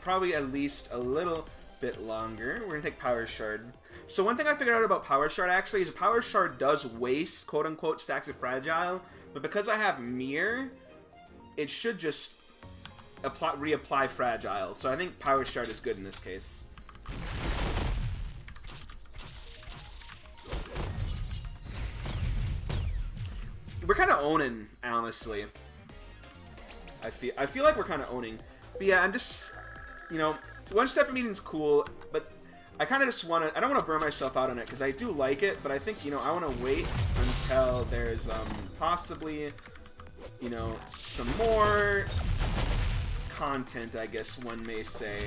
Probably at least a little bit longer. We're going to take Power Shard. So one thing I figured out about Power Shard, actually, is Power Shard does waste, quote-unquote, stacks of Fragile. But because I have Mirror, it should just reapply Fragile. So I think Power Shard is good in this case. We're kind of owning, honestly. I feel like we're kind of owning. But yeah, I'm just, you know, One Step from Eden's cool, but I kind of just want to, I don't want to burn myself out on it, because I do like it, but I think, you know, I want to wait until there's, possibly, you know, some more content, I guess one may say.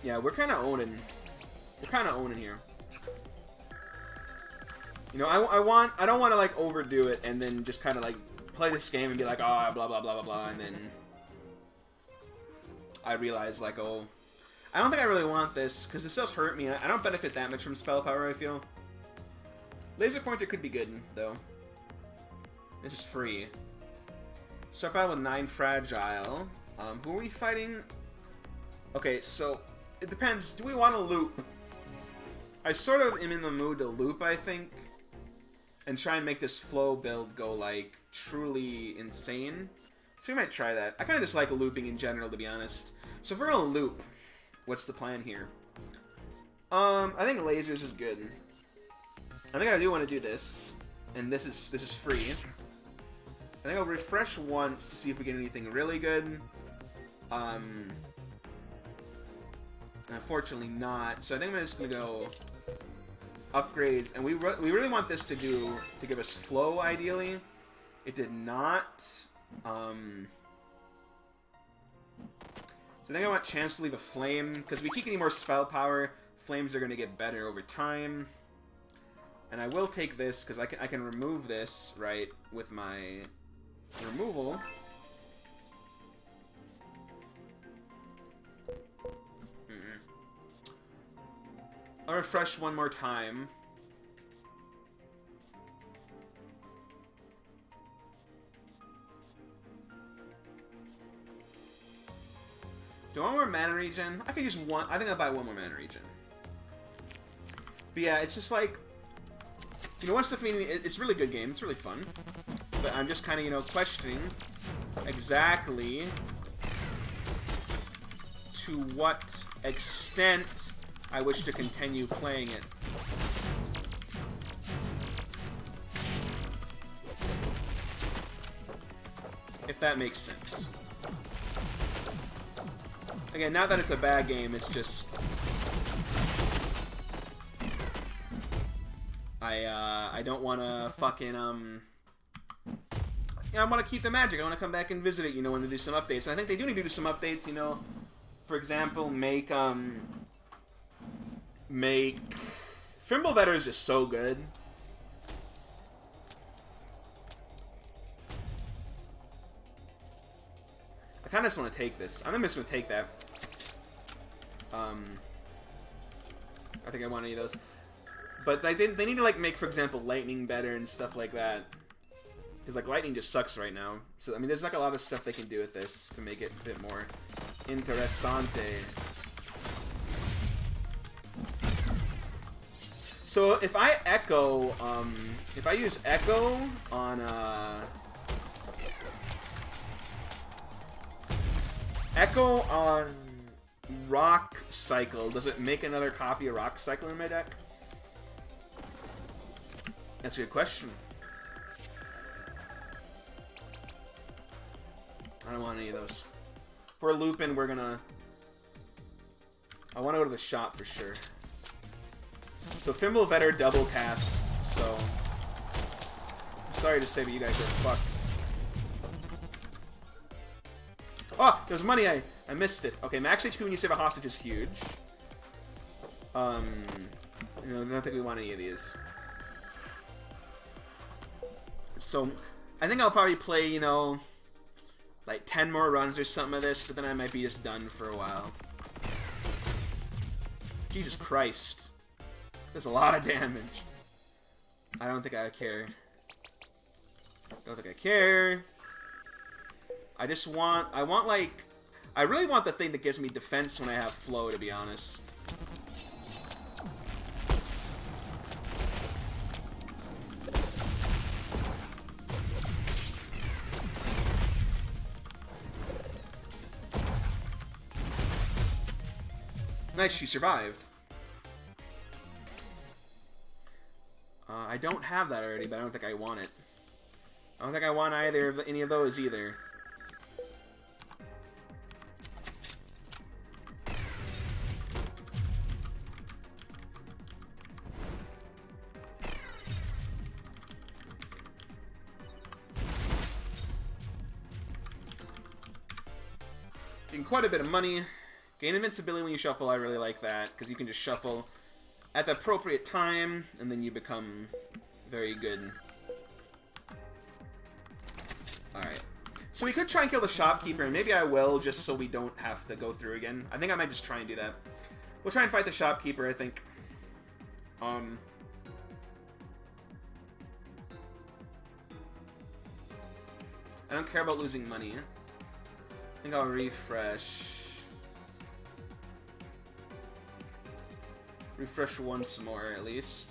Yeah, we're kind of owning. We're kind of owning here. You know, I don't want to, like, overdo it and then just kind of, like, play this game and be like, oh, blah, blah, blah, blah, blah, and then I realize, like, oh, I don't think I really want this, because this does hurt me. I don't benefit that much from spell power, I feel. Laser Pointer could be good, though. It's just free. Start out with 9 Fragile. Who are we fighting? Okay, so, it depends. Do we want to loop? I sort of am in the mood to loop, I think. And try and make this flow build go, like, truly insane. So we might try that. I kind of just like looping in general, to be honest. So if we're gonna loop, what's the plan here? I think lasers is good. I think I do want to do this. And this is free. I think I'll refresh once to see if we get anything really good. Unfortunately not. So I think I'm just gonna go upgrades, and we really want this to give us flow, ideally. It did not. So I think I want chance to leave a flame, because if we keep getting more spell power, flames are going to get better over time. And I will take this, because I can remove this, right, with my removal. I'll refresh one more time. Do I want more mana regen? I could use one. I think I'll buy one more mana regen. But yeah, it's just like, you know, once the feeling, it's a really good game. It's really fun. But I'm just kind of, you know, questioning exactly to what extent I wish to continue playing it. If that makes sense. Again, not that it's a bad game, it's just I don't want to fucking I want to keep the magic. I want to come back and visit it, you know, when they do some updates. And I think they do need to do some updates, you know. For example, make Fimbulvetter is just so good. I kind of just want to take this. I'm just going to take that. I think I want any of those. But they need to, like, make, for example, lightning better and stuff like that. Because, like, lightning just sucks right now. So, I mean, there's, like, a lot of stuff they can do with this to make it a bit more interessante. So, if I echo, if I use echo on, Echo on Rock Cycle, does it make another copy of Rock Cycle in my deck? That's a good question. I don't want any of those. For Lupin, we're gonna... I want to go to the shop for sure. So Fimbulvetter double cast, so... I'm sorry to say, but you guys are fucked. Oh, there's money. I missed it. Okay, max HP when you save a hostage is huge. You know, I don't think we want any of these. So, I think I'll probably play, you know, like 10 more runs or something of this, but then I might be just done for a while. Jesus Christ. There's a lot of damage. I don't think I care. Don't think I care. I really want the thing that gives me defense when I have flow, to be honest. Nice, she survived. I don't have that already, but I don't think I want it. I don't think I want either of any of those either. Getting quite a bit of money. Gain invincibility when you shuffle, I really like that, because you can just shuffle at the appropriate time, and then you become very good. Alright. So we could try and kill the shopkeeper, and maybe I will, just so we don't have to go through again. I think I might just try and do that. We'll try and fight the shopkeeper, I think. I don't care about losing money. I think I'll refresh. Refresh once more, at least.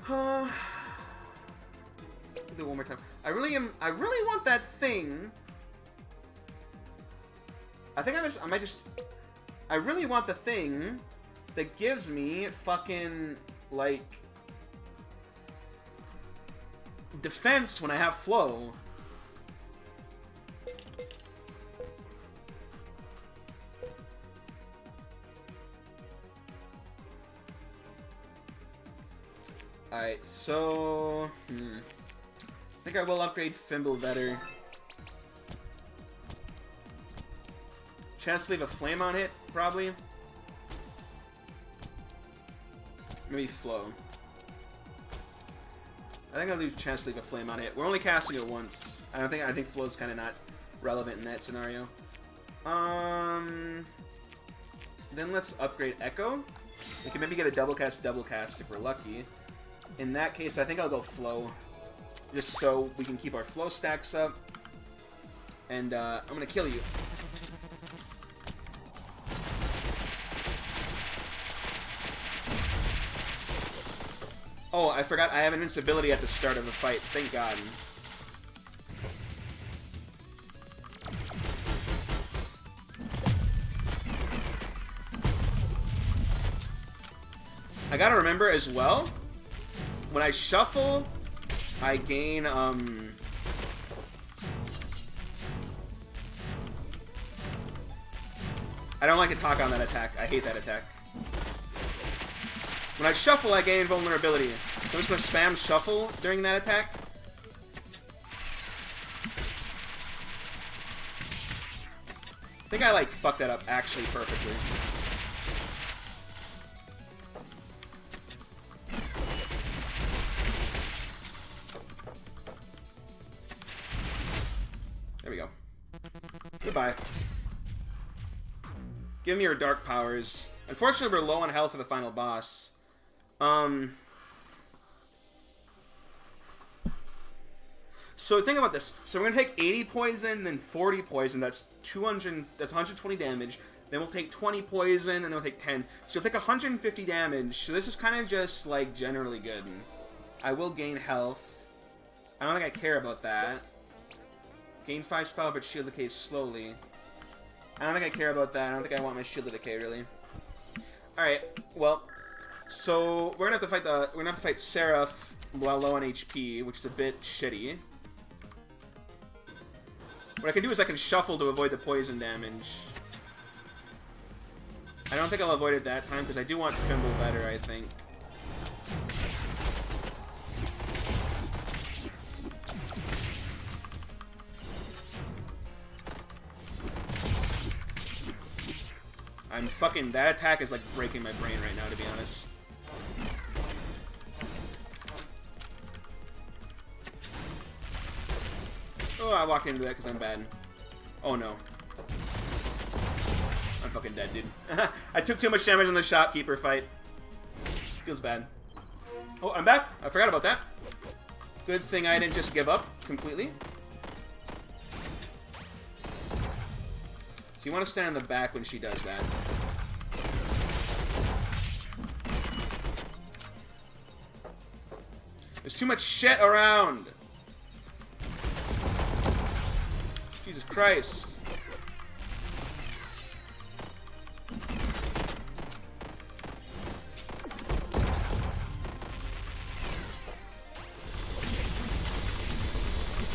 Do it one more time. I really want that thing. I really want the thing that gives me fucking, like, defense when I have flow. Alright, so... I think I will upgrade Fimble better. Chance to leave a flame on it, probably. Maybe Flow. I think I'll leave chance to leave a flame on it. We're only casting it once. I think Flow's kind of not relevant in that scenario. Then let's upgrade Echo. We can maybe get a double cast if we're lucky. In that case, I think I'll go Flow. Just so we can keep our Flow stacks up. And I'm gonna kill you. Oh, I forgot I have invincibility at the start of the fight. Thank God. I gotta remember as well, when I shuffle, I gain, I don't like to talk on that attack. I hate that attack. When I shuffle, I gain vulnerability. So I'm just gonna spam shuffle during that attack. I think I, like, fucked that up actually perfectly. There we go. Goodbye. Give me your dark powers. Unfortunately, we're low on health for the final boss. So think about this. So we're gonna take 80 poison, then 40 poison. That's 200. That's 120 damage. Then we'll take 20 poison, and then we'll take 10. So we'll take 150 damage. So this is kind of just like generally good. I will gain health. I don't think I care about that. Gain 5 spell, but shield decays slowly. I don't think I care about that. I don't think I want my shield to decay really. All right. Well. So we're gonna have to fight Seraph while low on HP, which is a bit shitty. What I can do is I can shuffle to avoid the poison damage. I don't think I'll avoid it that time because I do want Fimble better, I think. I'm fucking... That attack is like breaking my brain right now, to be honest. Oh, I walked into that because I'm bad. Oh no. I'm fucking dead, dude. I took too much damage in the shopkeeper fight. Feels bad. Oh, I'm back. I forgot about that. Good thing I didn't just give up completely. So you want to stand in the back when she does that. There's too much shit around. Jesus Christ.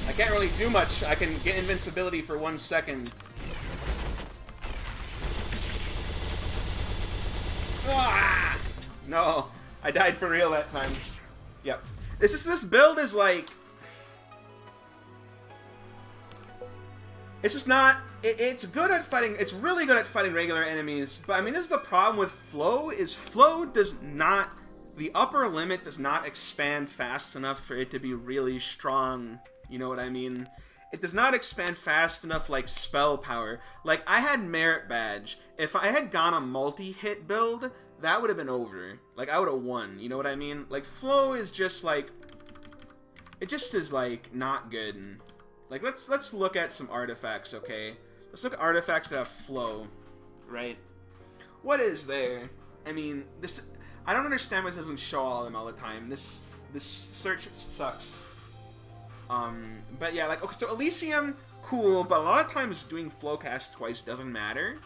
I can't really do much. I can get invincibility for 1 second. Ah! No, I died for real that time. Yep. This build is like... It's just not... It's good at fighting... It's really good at fighting regular enemies. But, I mean, this is the problem with Flow, is Flow does not... The upper limit does not expand fast enough for it to be really strong. You know what I mean? It does not expand fast enough like spell power. Like, I had Merit Badge. If I had gone a multi-hit build, that would have been over. Like, I would have won. You know what I mean? Like, Flow is just, like... It just is, like, not good. Like, let's look at some artifacts, okay? Let's look at artifacts that have Flow, right? What is there? I mean, this... I don't understand why it doesn't show all of them all the time. This search sucks. But yeah, like, okay, so Elysium, cool, but a lot of times doing Flowcast twice doesn't matter.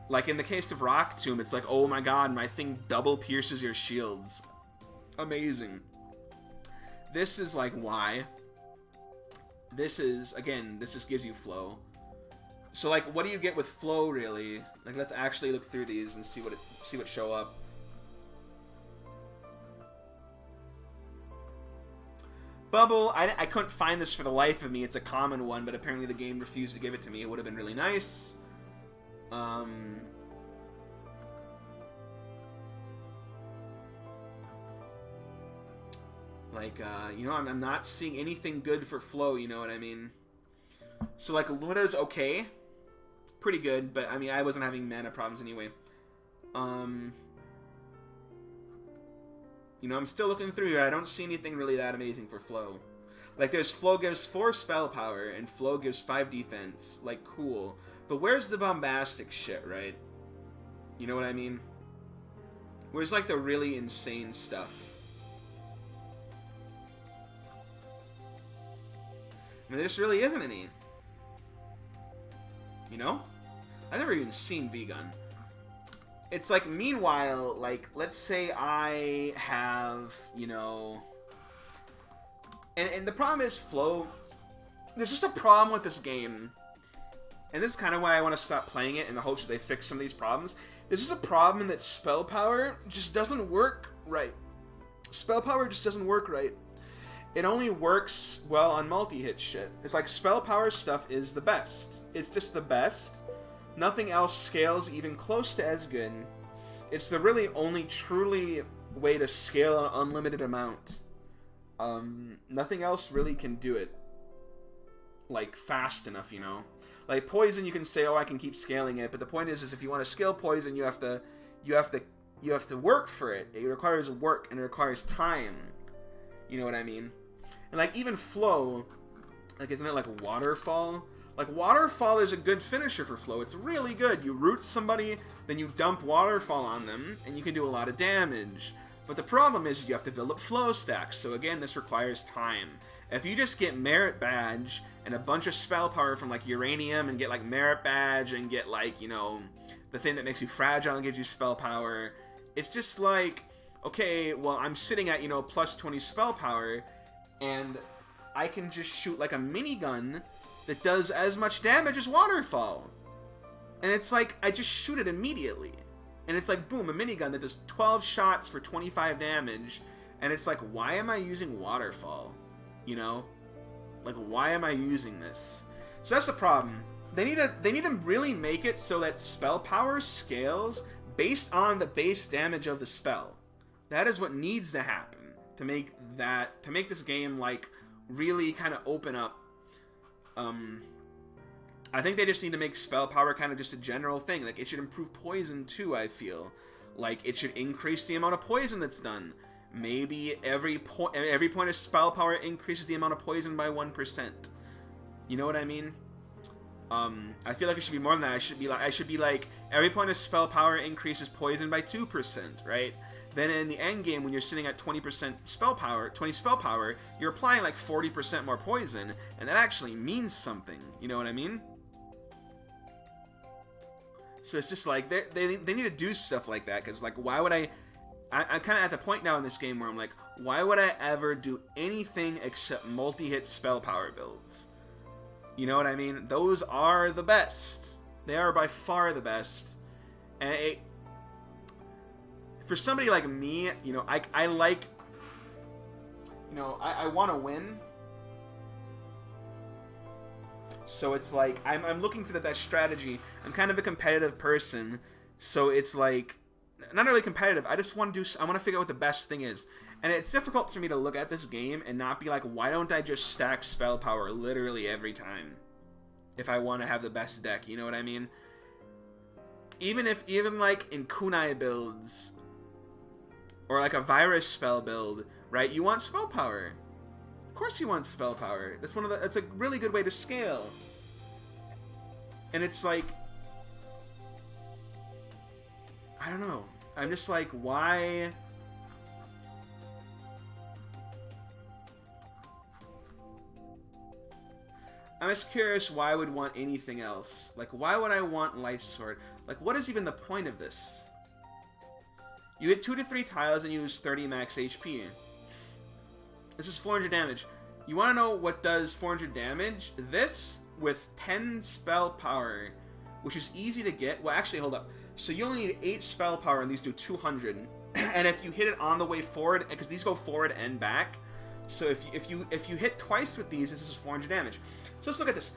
Like, in the case of Rock Tomb, it's like, oh my god, my thing double pierces your shields. Amazing. This is, like, why. This is, again, this just gives you Flow. So, like, what do you get with Flow, really? Like, let's actually look through these and see what show up. Bubble, I couldn't find this for the life of me. It's a common one, but apparently the game refused to give it to me. It would have been really nice. You know, I'm not seeing anything good for flow, you know what I mean? So, like, Luna's okay. Pretty good, but, I mean, I wasn't having mana problems anyway. You know, I'm still looking through here. I don't see anything really that amazing for flow. Like, there's flow gives 4 spell power, and flow gives 5 defense. Like, cool. But where's the bombastic shit, right? You know what I mean? Where's, like, the really insane stuff? I mean, there just really isn't any. You know? I've never even seen V-Gun. It's like, meanwhile, like, let's say I have, you know... And the problem is, flow... There's just a problem with this game. And this is kind of why I want to stop playing it in the hopes that they fix some of these problems. There's just a problem in that spell power just doesn't work right. Spell power just doesn't work right. It only works well on multi-hit shit. It's like, spell power stuff is the best. It's just the best. Nothing else scales even close to as good. It's the really only truly way to scale an unlimited amount. Nothing else really can do it, like, fast enough, you know? Like, poison, you can say, oh, I can keep scaling it, but the point is if you want to scale poison, you have to work for it. It requires work, and it requires time. You know what I mean? And, like, even flow, like, isn't it like waterfall? Like, waterfall is a good finisher for flow. It's really good. You root somebody, then you dump waterfall on them, and you can do a lot of damage. But the problem is you have to build up flow stacks, so again, this requires time. If you just get merit badge and a bunch of spell power from, like, uranium and get, like, merit badge and get, like, you know, the thing that makes you fragile and gives you spell power, it's just like, okay, well, I'm sitting at, you know, plus 20 spell power, and I can just shoot, like, a minigun that does as much damage as waterfall. And it's like, I just shoot it immediately. And it's like, boom, a minigun that does 12 shots for 25 damage. And it's like, why am I using waterfall? You know? Like, why am I using this? So that's the problem. They need to really make it so that spell power scales based on the base damage of the spell. That is what needs to happen to make this game, like, really kind of open up. I think they just need to make spell power kind of just a general thing. Like, it should improve poison too, I feel. Like, it should increase the amount of poison that's done. Maybe every point of spell power increases the amount of poison by 1%. You know what I mean? I feel like it should be more than that. I should be like every point of spell power increases poison by 2%, right? Then in the end game, when you're sitting at 20% spell power, you're applying like 40% more poison, and that actually means something. You know what I mean? So it's just like, they need to do stuff like that, because, like, why would I'm kind of at the point now in this game where I'm like, why would I ever do anything except multi-hit spell power builds? You know what I mean? Those are the best. They are by far the best. And for somebody like me, you know, I like, you know, I want to win. So it's like, I'm looking for the best strategy. I'm kind of a competitive person, so it's like, not really competitive, I just want to I want to figure out what the best thing is. And it's difficult for me to look at this game and not be like, why don't I just stack spell power literally every time if I want to have the best deck, you know what I mean? Even like in kunai builds, or like a virus spell build, right? You want spell power. Of course you want spell power. That's a really good way to scale. And it's like, I don't know. I'm just like, why? I'm just curious why I would want anything else. Like, why would I want Life Sword? Like, what is even the point of this? You hit 2 to 3 tiles and you lose 30 max HP. This is 400 damage. You want to know what does 400 damage? This, with 10 spell power, which is easy to get. Well, actually, hold up. So you only need 8 spell power and these do 200. And if you hit it on the way forward, because these go forward and back, So if you hit twice with these, this is 400 damage. So let's look at this.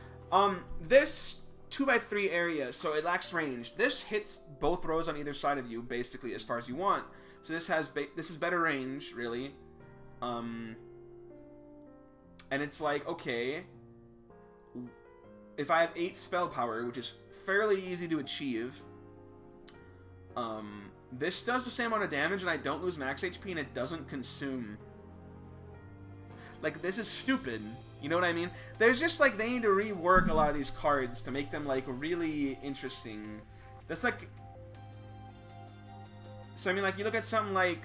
This 2x3 area, so it lacks range. This hits both rows on either side of you, basically, as far as you want. So this is better range, really. And it's like, okay, if I have 8 spell power, which is fairly easy to achieve, this does the same amount of damage, and I don't lose max HP, and it doesn't consume. Like, this is stupid. You know what I mean? There's just, like, they need to rework a lot of these cards to make them, like, really interesting. That's, like... So, I mean, like, you look at something like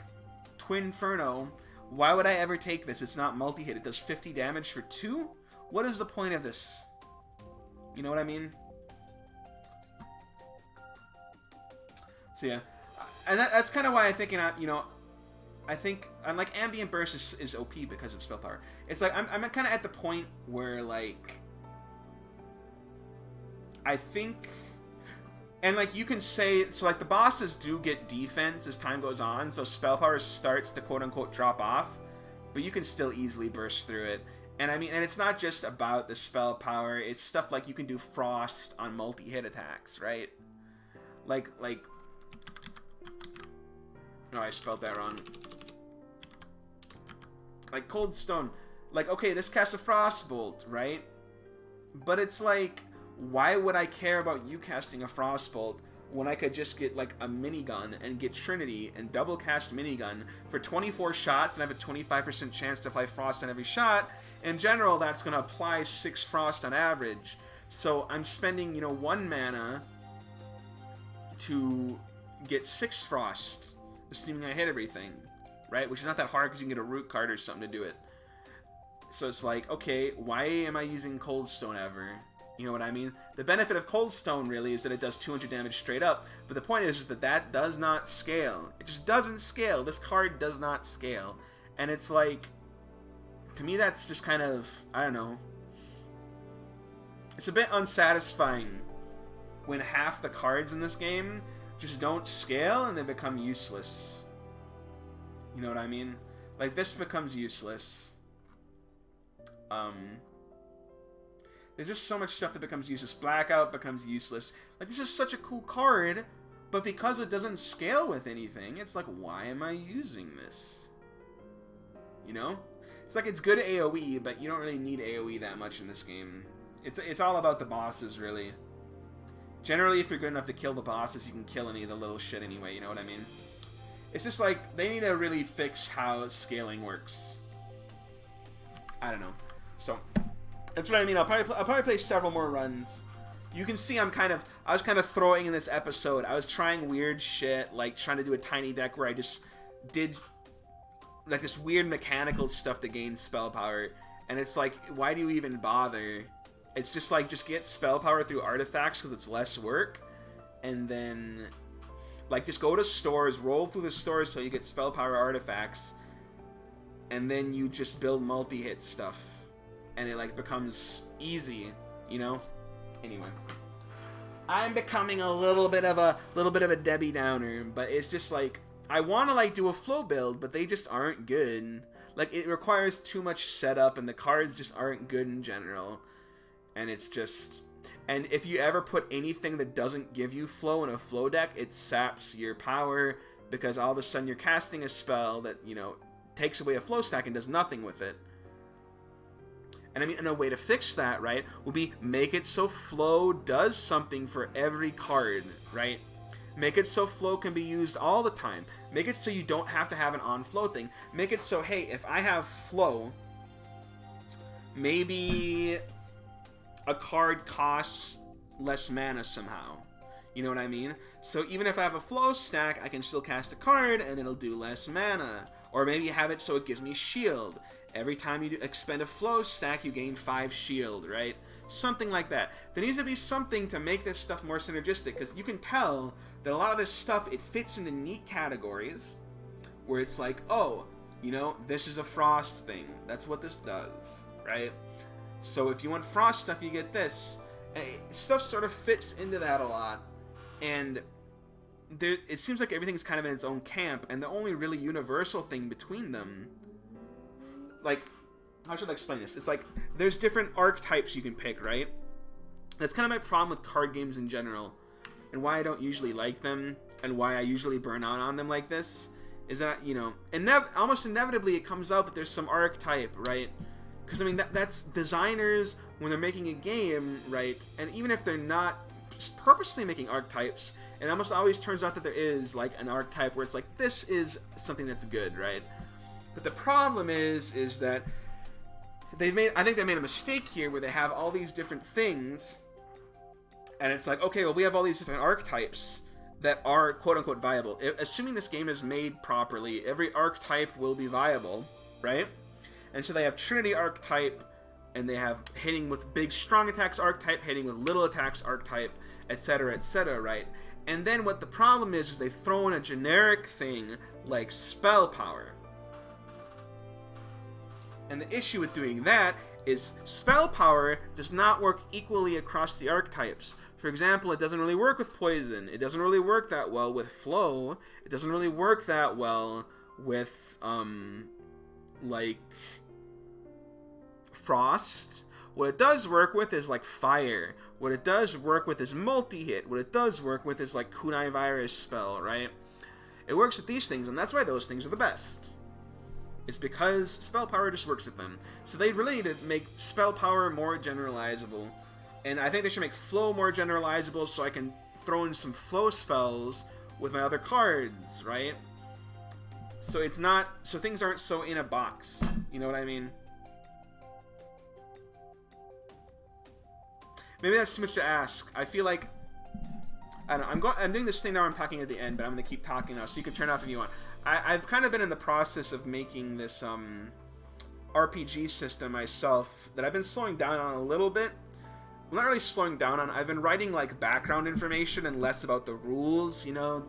Twin Inferno. Why would I ever take this? It's not multi-hit. It does 50 damage for 2? What is the point of this? You know what I mean? So, yeah. And that's kind of why I think, you know... I think, like, Ambient Burst is OP because of spell power. It's like, I'm kind of at the point where, like, I think, and, like, you can say, so, like, the bosses do get defense as time goes on, so spell power starts to, quote-unquote, drop off, but you can still easily burst through it. And, I mean, and it's not just about the spell power, it's stuff like you can do Frost on multi-hit attacks, right? Like, oh, I spelled that wrong. Like, Cold Stone. Like, okay, this casts a Frostbolt, right? But it's like, why would I care about you casting a Frostbolt when I could just get, like, a minigun and get Trinity and double cast minigun for 24 shots and have a 25% chance to apply Frost on every shot? In general, that's going to apply 6 Frost on average. So I'm spending, you know, 1 mana to get 6 Frost, assuming I hit everything. Right? Which is not that hard because you can get a root card or something to do it. So it's like, okay, why am I using Cold Stone ever? You know what I mean? The benefit of Cold Stone, really, is that it does 200 damage straight up. But the point is that that does not scale. It just doesn't scale. This card does not scale. And it's like, to me, that's just kind of, I don't know. It's a bit unsatisfying when half the cards in this game just don't scale and they become useless. You know what I mean? Like, this becomes useless. There's just so much stuff that becomes useless. Blackout becomes useless. Like, this is such a cool card, but because it doesn't scale with anything, it's like, why am I using this? You know? It's like, it's good AoE, but you don't really need AoE that much in this game. It's all about the bosses, really. Generally, if you're good enough to kill the bosses, you can kill any of the little shit anyway, you know what I mean? It's just like, they need to really fix how scaling works. I don't know. So, that's what I mean. I'll probably play several more runs. You can see I was kind of throwing in this episode. I was trying weird shit, like trying to do a tiny deck where I just did like this weird mechanical stuff to gain spell power. And it's like, why do you even bother? It's just like, just get spell power through artifacts because it's less work. And then... like, just go to stores, roll through the stores so you get spell power artifacts, and then you just build multi-hit stuff, and it, like, becomes easy, you know? Anyway. I'm becoming a little bit of a Debbie Downer, but it's just, like, I want to, like, do a flow build, but they just aren't good. Like, it requires too much setup, and the cards just aren't good in general. And it's just... And if you ever put anything that doesn't give you flow in a flow deck, it saps your power, because all of a sudden you're casting a spell that, you know, takes away a flow stack and does nothing with it. And I mean, and a way to fix that, right, would be make it so flow does something for every card, right? Make it so flow can be used all the time. Make it so you don't have to have an on-flow thing. Make it so, hey, if I have flow, maybe a card costs less mana somehow. You know what I mean? So even if I have a flow stack, I can still cast a card and it'll do less mana. Or maybe have it so it gives me shield. Every time you expend a flow stack, you gain 5 shield, right? Something like that. There needs to be something to make this stuff more synergistic, because you can tell that a lot of this stuff, it fits into neat categories where it's like, oh, you know, this is a frost thing. That's what this does, right? So if you want frost stuff, you get this. And stuff sort of fits into that a lot. And there, it seems like everything's kind of in its own camp, and the only really universal thing between them, like, how should I explain this? It's like there's different archetypes you can pick, right? That's kind of my problem with card games in general, and why I don't usually like them, and why I usually burn out on them like this, is that, you know, almost inevitably it comes out that there's some archetype, right? Because, I mean, that's designers, when they're making a game, right, and even if they're not purposely making archetypes, it almost always turns out that there is, like, an archetype where it's like, this is something that's good, right? But the problem is that I think they made a mistake here where they have all these different things, and it's like, okay, well, we have all these different archetypes that are quote-unquote viable. Assuming this game is made properly, every archetype will be viable, right? And so they have Trinity archetype, and they have hitting with big strong attacks archetype, hitting with little attacks archetype, etc., right? And then what the problem is they throw in a generic thing like spell power. And the issue with doing that is spell power does not work equally across the archetypes. For example, it doesn't really work with poison. It doesn't really work that well with flow. It doesn't really work that well with, like, frost. What it does work with is, like, fire. What it does work with is multi-hit. What it does work with is, like, kunai virus spell, right? It works with these things, and that's why those things are the best. It's because spell power just works with them. So they really need to make spell power more generalizable. And I think they should make flow more generalizable so I can throw in some flow spells with my other cards, right? So it's not... So things aren't so in a box. You know what I mean? Maybe that's too much to ask. I feel like... I don't know. I'm doing this thing now where I'm talking at the end, but I'm going to keep talking now, so you can turn it off if you want. I've kind of been in the process of making this RPG system myself that I've been slowing down on a little bit. Well, not really slowing down on. I've been writing like background information and less about the rules, you know.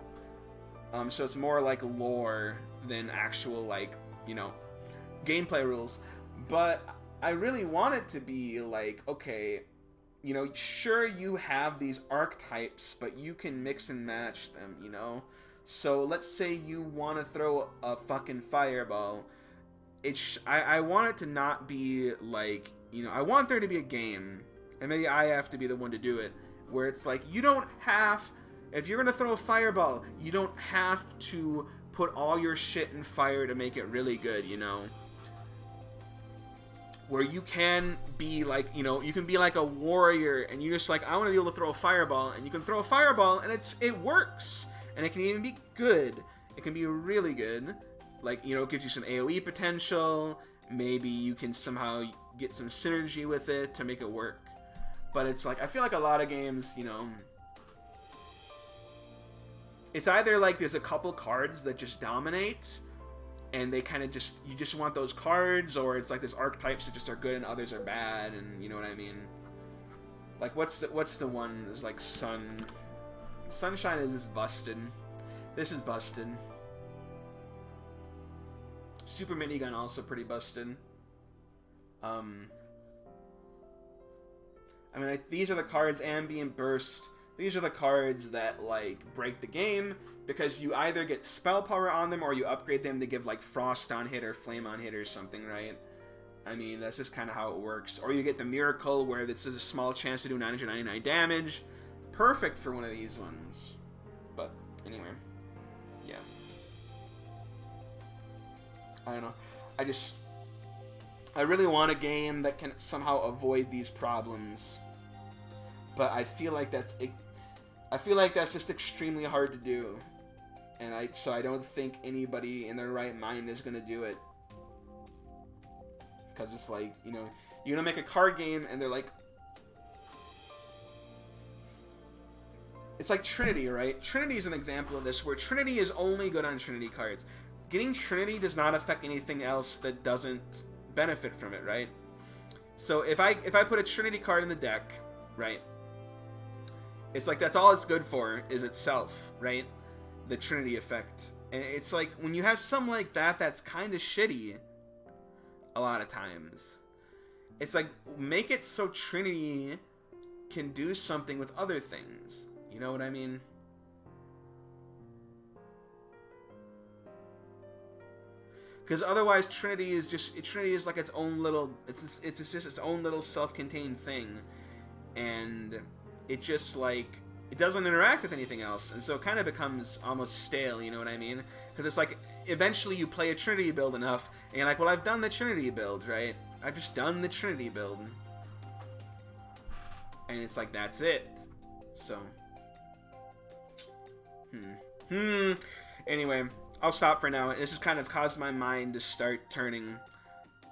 So it's more like lore than actual, like, you know, gameplay rules. But I really want it to be like, okay, you know, sure, you have these archetypes, but you can mix and match them, you know. So let's say you want to throw a fucking fireball. I want it to not be like, you know, I want there to be a game, and maybe I have to be the one to do it, where it's like, you don't have, if you're going to throw a fireball, you don't have to put all your shit in fire to make it really good, you know. Where you can be like, you know, you can be like a warrior, and you're just like, I want to be able to throw a fireball, and you can throw a fireball, and it works. And it can even be good. It can be really good. Like, you know, it gives you some AoE potential. Maybe you can somehow get some synergy with it to make it work. But it's like, I feel like a lot of games, you know, it's either like there's a couple cards that just dominate, and they kind of just, you just want those cards, or it's like there's archetypes that just are good and others are bad, and you know what I mean? Like, what's the one that's like Sunshine is busted. This is busted. Super Minigun also pretty busted. I mean, like, these are the cards, Ambient Burst. These are the cards that, like, break the game, because you either get spell power on them or you upgrade them to give, like, frost on hit or flame on hit or something, right? I mean, that's just kind of how it works. Or you get the Miracle, where this is a small chance to do 999 damage. Perfect for one of these ones. But anyway, yeah, I don't know. I really want a game that can somehow avoid these problems, but I feel like that's just extremely hard to do, and so I don't think anybody in their right mind is gonna do it, because it's like, you know, you're gonna make a card game and they're like, it's like Trinity, right? Trinity is an example of this, where Trinity is only good on Trinity cards. Getting Trinity does not affect anything else that doesn't benefit from it, right? So if I put a Trinity card in the deck, right, it's like that's all it's good for is itself, right? The Trinity effect. And it's like, when you have something like that, that's kind of shitty a lot of times. It's like, make it so Trinity can do something with other things. You know what I mean? Because otherwise, Trinity is like its own little, it's just its own little self-contained thing, and it just like it doesn't interact with anything else, and so it kind of becomes almost stale. You know what I mean? Because it's like eventually you play a Trinity build enough, and you're like, well, I've done the Trinity build, right? I've just done the Trinity build, and it's like that's it. So, Anyway, I'll stop for now. This has kind of caused my mind to start turning.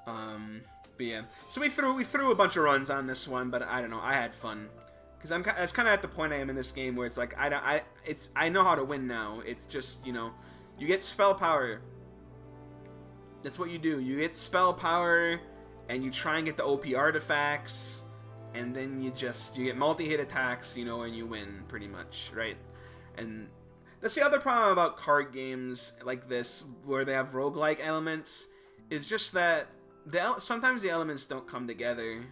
But yeah, so we threw a bunch of runs on this one, but I don't know. I had fun because that's kind of at the point I am in this game where it's like I know how to win now. It's just, you know, you get spell power. That's what you do. You get spell power, and you try and get the OP artifacts, and then you get multi-hit attacks, you know, and you win pretty much, right? And that's the other problem about card games like this, where they have roguelike elements, is just that sometimes the elements don't come together.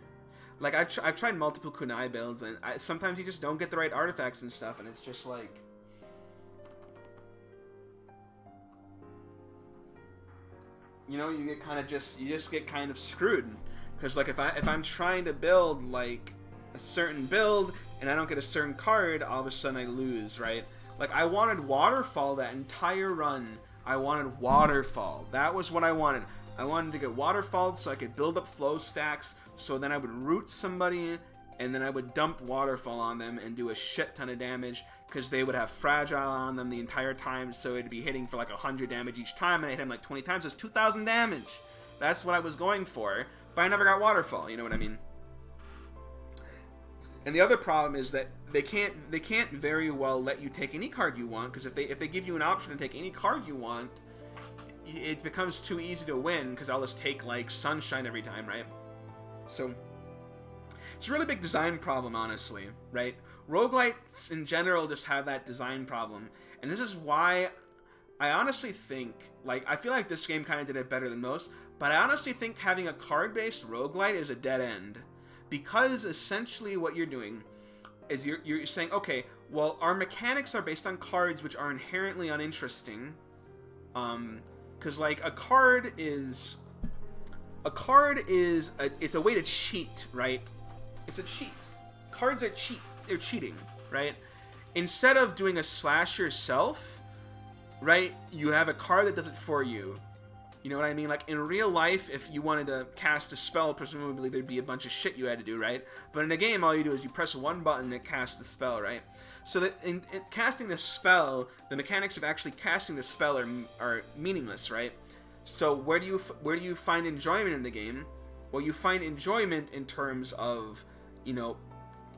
Like, I've tried multiple kunai builds, and sometimes you just don't get the right artifacts and stuff, and it's just like... You know, you just get kind of screwed. Because, like, if I'm trying to build, like, a certain build, and I don't get a certain card, all of a sudden I lose, right? Like, I wanted Waterfall that entire run. I wanted Waterfall. That was what I wanted. I wanted to get Waterfalled so I could build up flow stacks, so then I would root somebody, and then I would dump Waterfall on them and do a shit ton of damage, because they would have Fragile on them the entire time, so it'd be hitting for like 100 damage each time, and I hit them like 20 times, that's 2,000 damage. That's what I was going for, but I never got Waterfall, you know what I mean? And the other problem is that they can't very well let you take any card you want, because if they give you an option to take any card you want, it becomes too easy to win, because I'll just take like Sunshine every time, right? So it's a really big design problem, honestly, right? Roguelites in general just have that design problem, and this is why I honestly think, like, I feel like this game kind of did it better than most, but I honestly think having a card-based roguelite is a dead end. Because essentially what you're doing is you're saying, okay, well, our mechanics are based on cards, which are inherently uninteresting. Because like a card is it's a way to cheat, right? It's a cheat. Cards are they're cheating, right? Instead of doing a slash yourself, right, you have a card that does it for you. You know what I mean? Like, in real life, if you wanted to cast a spell, presumably there'd be a bunch of shit you had to do, right? But in a game, all you do is you press one button to cast the spell, right? So that in casting the spell, the mechanics of actually casting the spell are meaningless, right? So where do you find enjoyment in the game? Well, you find enjoyment in terms of, you know,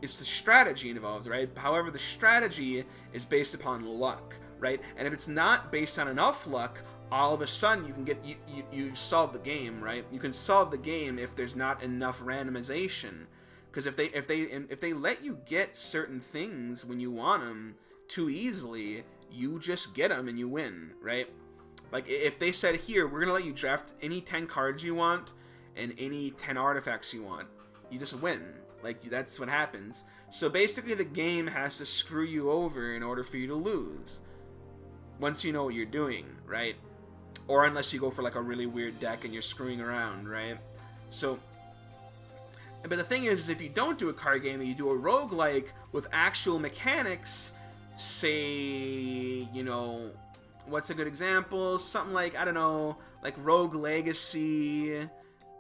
it's the strategy involved, right? However, the strategy is based upon luck, right? And if it's not based on enough luck, all of a sudden you can get you solve the game, right? You can solve the game if there's not enough randomization, because if they let you get certain things when you want them too easily, you just get them and you win, right? Like, if they said, here, we're gonna let you draft any 10 cards you want and any 10 artifacts you want, you just win. Like, that's what happens. So basically the game has to screw you over in order for you to lose, once you know what you're doing, right? Or unless you go for like a really weird deck and you're screwing around, right? So, but the thing is if you don't do a card game and you do a roguelike with actual mechanics, say, you know, what's a good example? Something like, I don't know, like Rogue Legacy,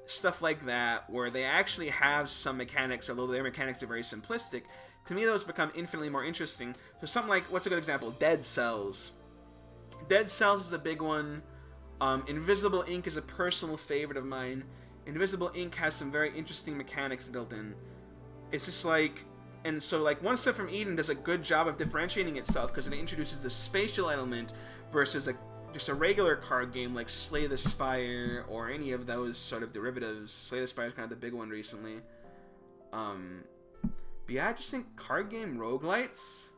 stuff like that, where they actually have some mechanics, although their mechanics are very simplistic. To me, those become infinitely more interesting. So something like, what's a good example? Dead Cells. Dead Cells is a big one. Invisible Ink is a personal favorite of mine. Invisible Ink has some very interesting mechanics built in. It's just like, and so like One Step from Eden does a good job of differentiating itself because it introduces the spatial element versus just a regular card game like Slay the Spire or any of those sort of derivatives. Slay the Spire is kind of the big one recently. But yeah, I just think card game roguelites,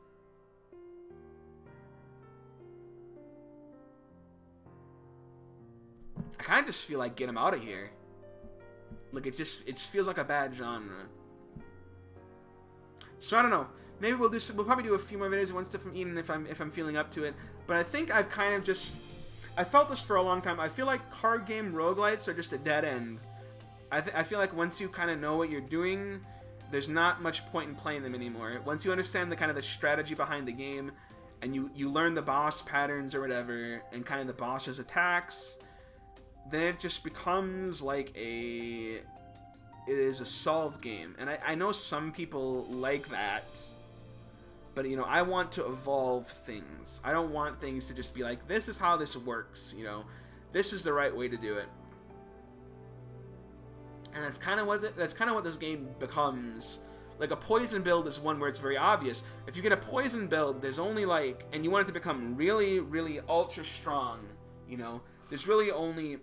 I kind of just feel like get them out of here. Like, it just feels like a bad genre. So I don't know. Maybe we'll probably do a few more videos of One Step from Eden if I'm feeling up to it. But I think I've kind of just I felt this for a long time. I feel like card game roguelites are just a dead end. I feel like once you kind of know what you're doing, there's not much point in playing them anymore. Once you understand the kind of the strategy behind the game, and you learn the boss patterns or whatever, and kind of the boss's attacks, then it just becomes like it is a solved game. And I know some people like that, but, you know, I want to evolve things. I don't want things to just be like, this is how this works, you know, this is the right way to do it. And that's kind of what this game becomes. Like, a poison build is one where it's very obvious. If you get a poison build, there's only like, and you want it to become really, really ultra strong, you know, there's really only,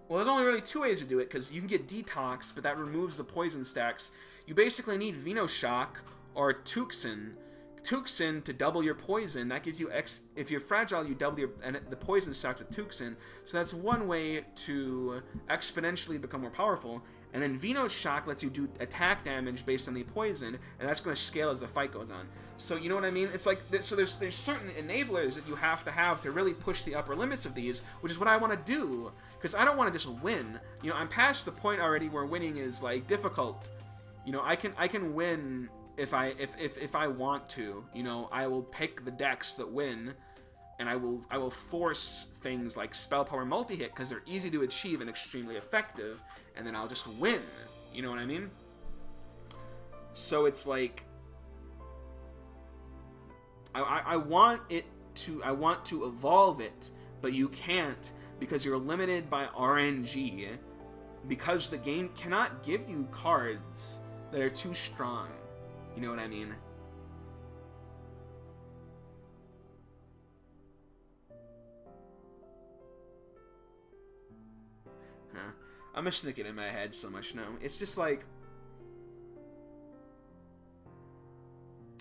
well, there's only really two ways to do it, because you can get Detox, but that removes the poison stacks. You basically need Venoshock or Tucson. Tucson to double your poison. That gives you if you're fragile, you double your, and the poison starts with Tucson. So that's one way to exponentially become more powerful. And then Venoshock lets you do attack damage based on the poison, and that's going to scale as the fight goes on. So you know what I mean? It's like, so there's certain enablers that you have to really push the upper limits of these, which is what I want to do, because I don't want to just win. You know, I'm past the point already where winning is like difficult. You know, I can win if I want to. You know, I will pick the decks that win, and I will force things like spell power multi-hit because they're easy to achieve and extremely effective, and then I'll just win. You know what I mean? So it's like, I want to evolve it, but you can't, because you're limited by RNG, because the game cannot give you cards that are too strong. You know what I mean? Huh. I'm just thinking in my head so much now. It's just like,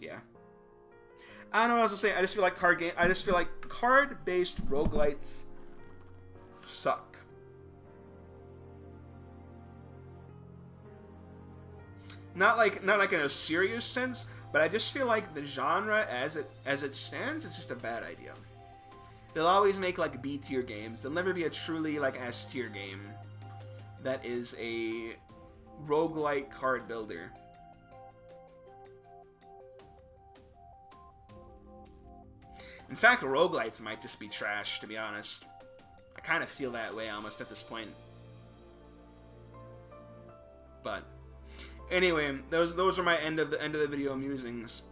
yeah. I don't know what else to say. I just feel like card-based roguelites suck. Not like in a serious sense, but I just feel like the genre as it stands is just a bad idea. They'll always make like B tier games. There'll never be a truly like S tier game that is a roguelike card builder. In fact, roguelites might just be trash, to be honest. I kind of feel that way almost at this point. But anyway, those are my end of the video musings.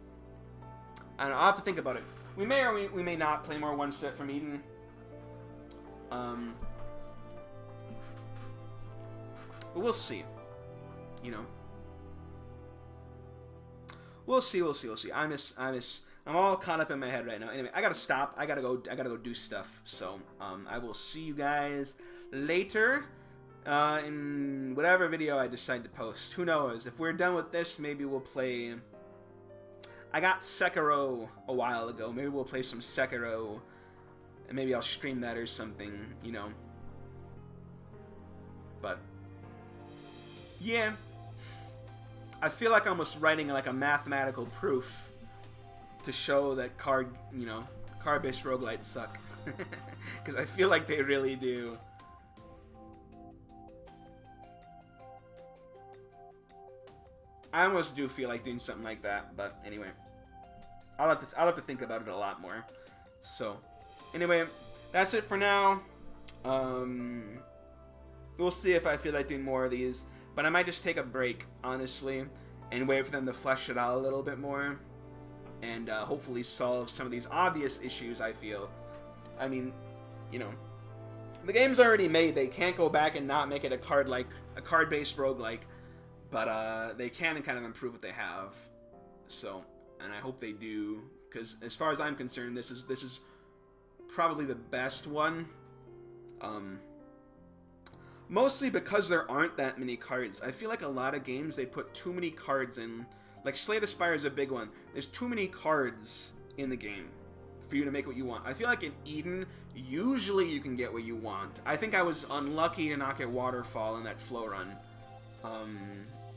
And I'll have to think about it. We may or we may not play more One Step from Eden. But we'll see. You know. We'll see. I'm all caught up in my head right now. Anyway, I gotta stop. I gotta go do stuff. So, I will see you guys later. In whatever video I decide to post. Who knows? If we're done with this, maybe we'll play... I got Sekiro a while ago. Maybe we'll play some Sekiro. And maybe I'll stream that or something, you know. But... yeah. I feel like I'm almost writing like a mathematical proof to show that card-based roguelites suck. Because I feel like they really do. I almost do feel like doing something like that, but anyway, I'll have to think about it a lot more. So, anyway, that's it for now. We'll see if I feel like doing more of these, but I might just take a break, honestly, and wait for them to flesh it out a little bit more, and hopefully solve some of these obvious issues. I feel. I mean, you know, the game's already made. They can't go back and not make it a card-based roguelike. But they can kind of improve what they have, so, and I hope they do, because as far as I'm concerned, this is probably the best one. Mostly because there aren't that many cards. I feel like a lot of games they put too many cards in. Like Slay the Spire is a big one. There's too many cards in the game for you to make what you want. I feel like in Eden, usually you can get what you want. I think I was unlucky to not get Waterfall in that flow run.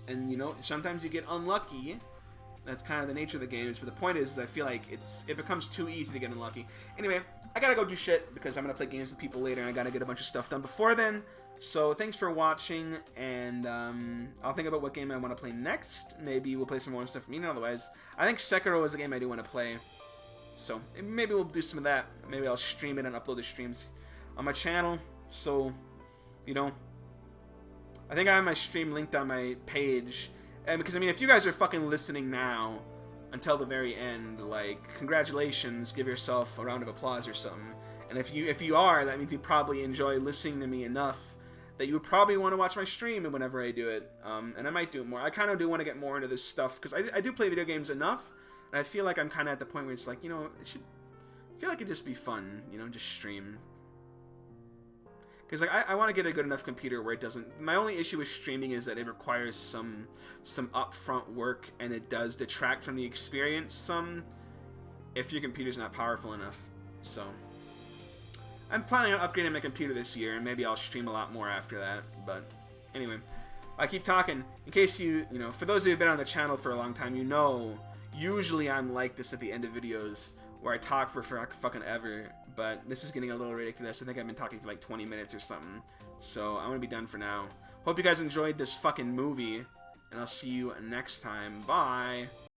And, you know, sometimes you get unlucky, That's kind of the nature of the games. But the point is, I feel like it becomes too easy to get unlucky. Anyway, I gotta go do shit because I'm gonna play games with people later, and I gotta get a bunch of stuff done before then. So thanks for watching, and I'll think about what game I want to play next. Maybe we'll play some more stuff for me. Otherwise, I think Sekiro is a game I do want to play. So maybe we'll do some of that. Maybe I'll stream it and upload the streams on my channel. So, you know, I think I have my stream linked on my page. And because, I mean, if you guys are fucking listening now until the very end, like, congratulations, give yourself a round of applause or something. And if you are, that means you probably enjoy listening to me enough that you would probably want to watch my stream whenever I do it. And I might do it more. I kind of do want to get more into this stuff because I do play video games enough. And I feel like I'm kind of at the point where it's like, you know, I feel like it'd just be fun, you know, just stream. Because like I want to get a good enough computer where it doesn't. My only issue with streaming is that it requires some upfront work, and it does detract from the experience some if your computer's not powerful enough. So I'm planning on upgrading my computer this year, and maybe I'll stream a lot more after that. But anyway, I keep talking. In case you know, for those of you who've been on the channel for a long time, you know, usually I'm like this at the end of videos, where I talk for fucking ever, but this is getting a little ridiculous. I think I've been talking for like 20 minutes or something, so I'm gonna be done for now. Hope you guys enjoyed this fucking movie, and I'll see you next time. Bye!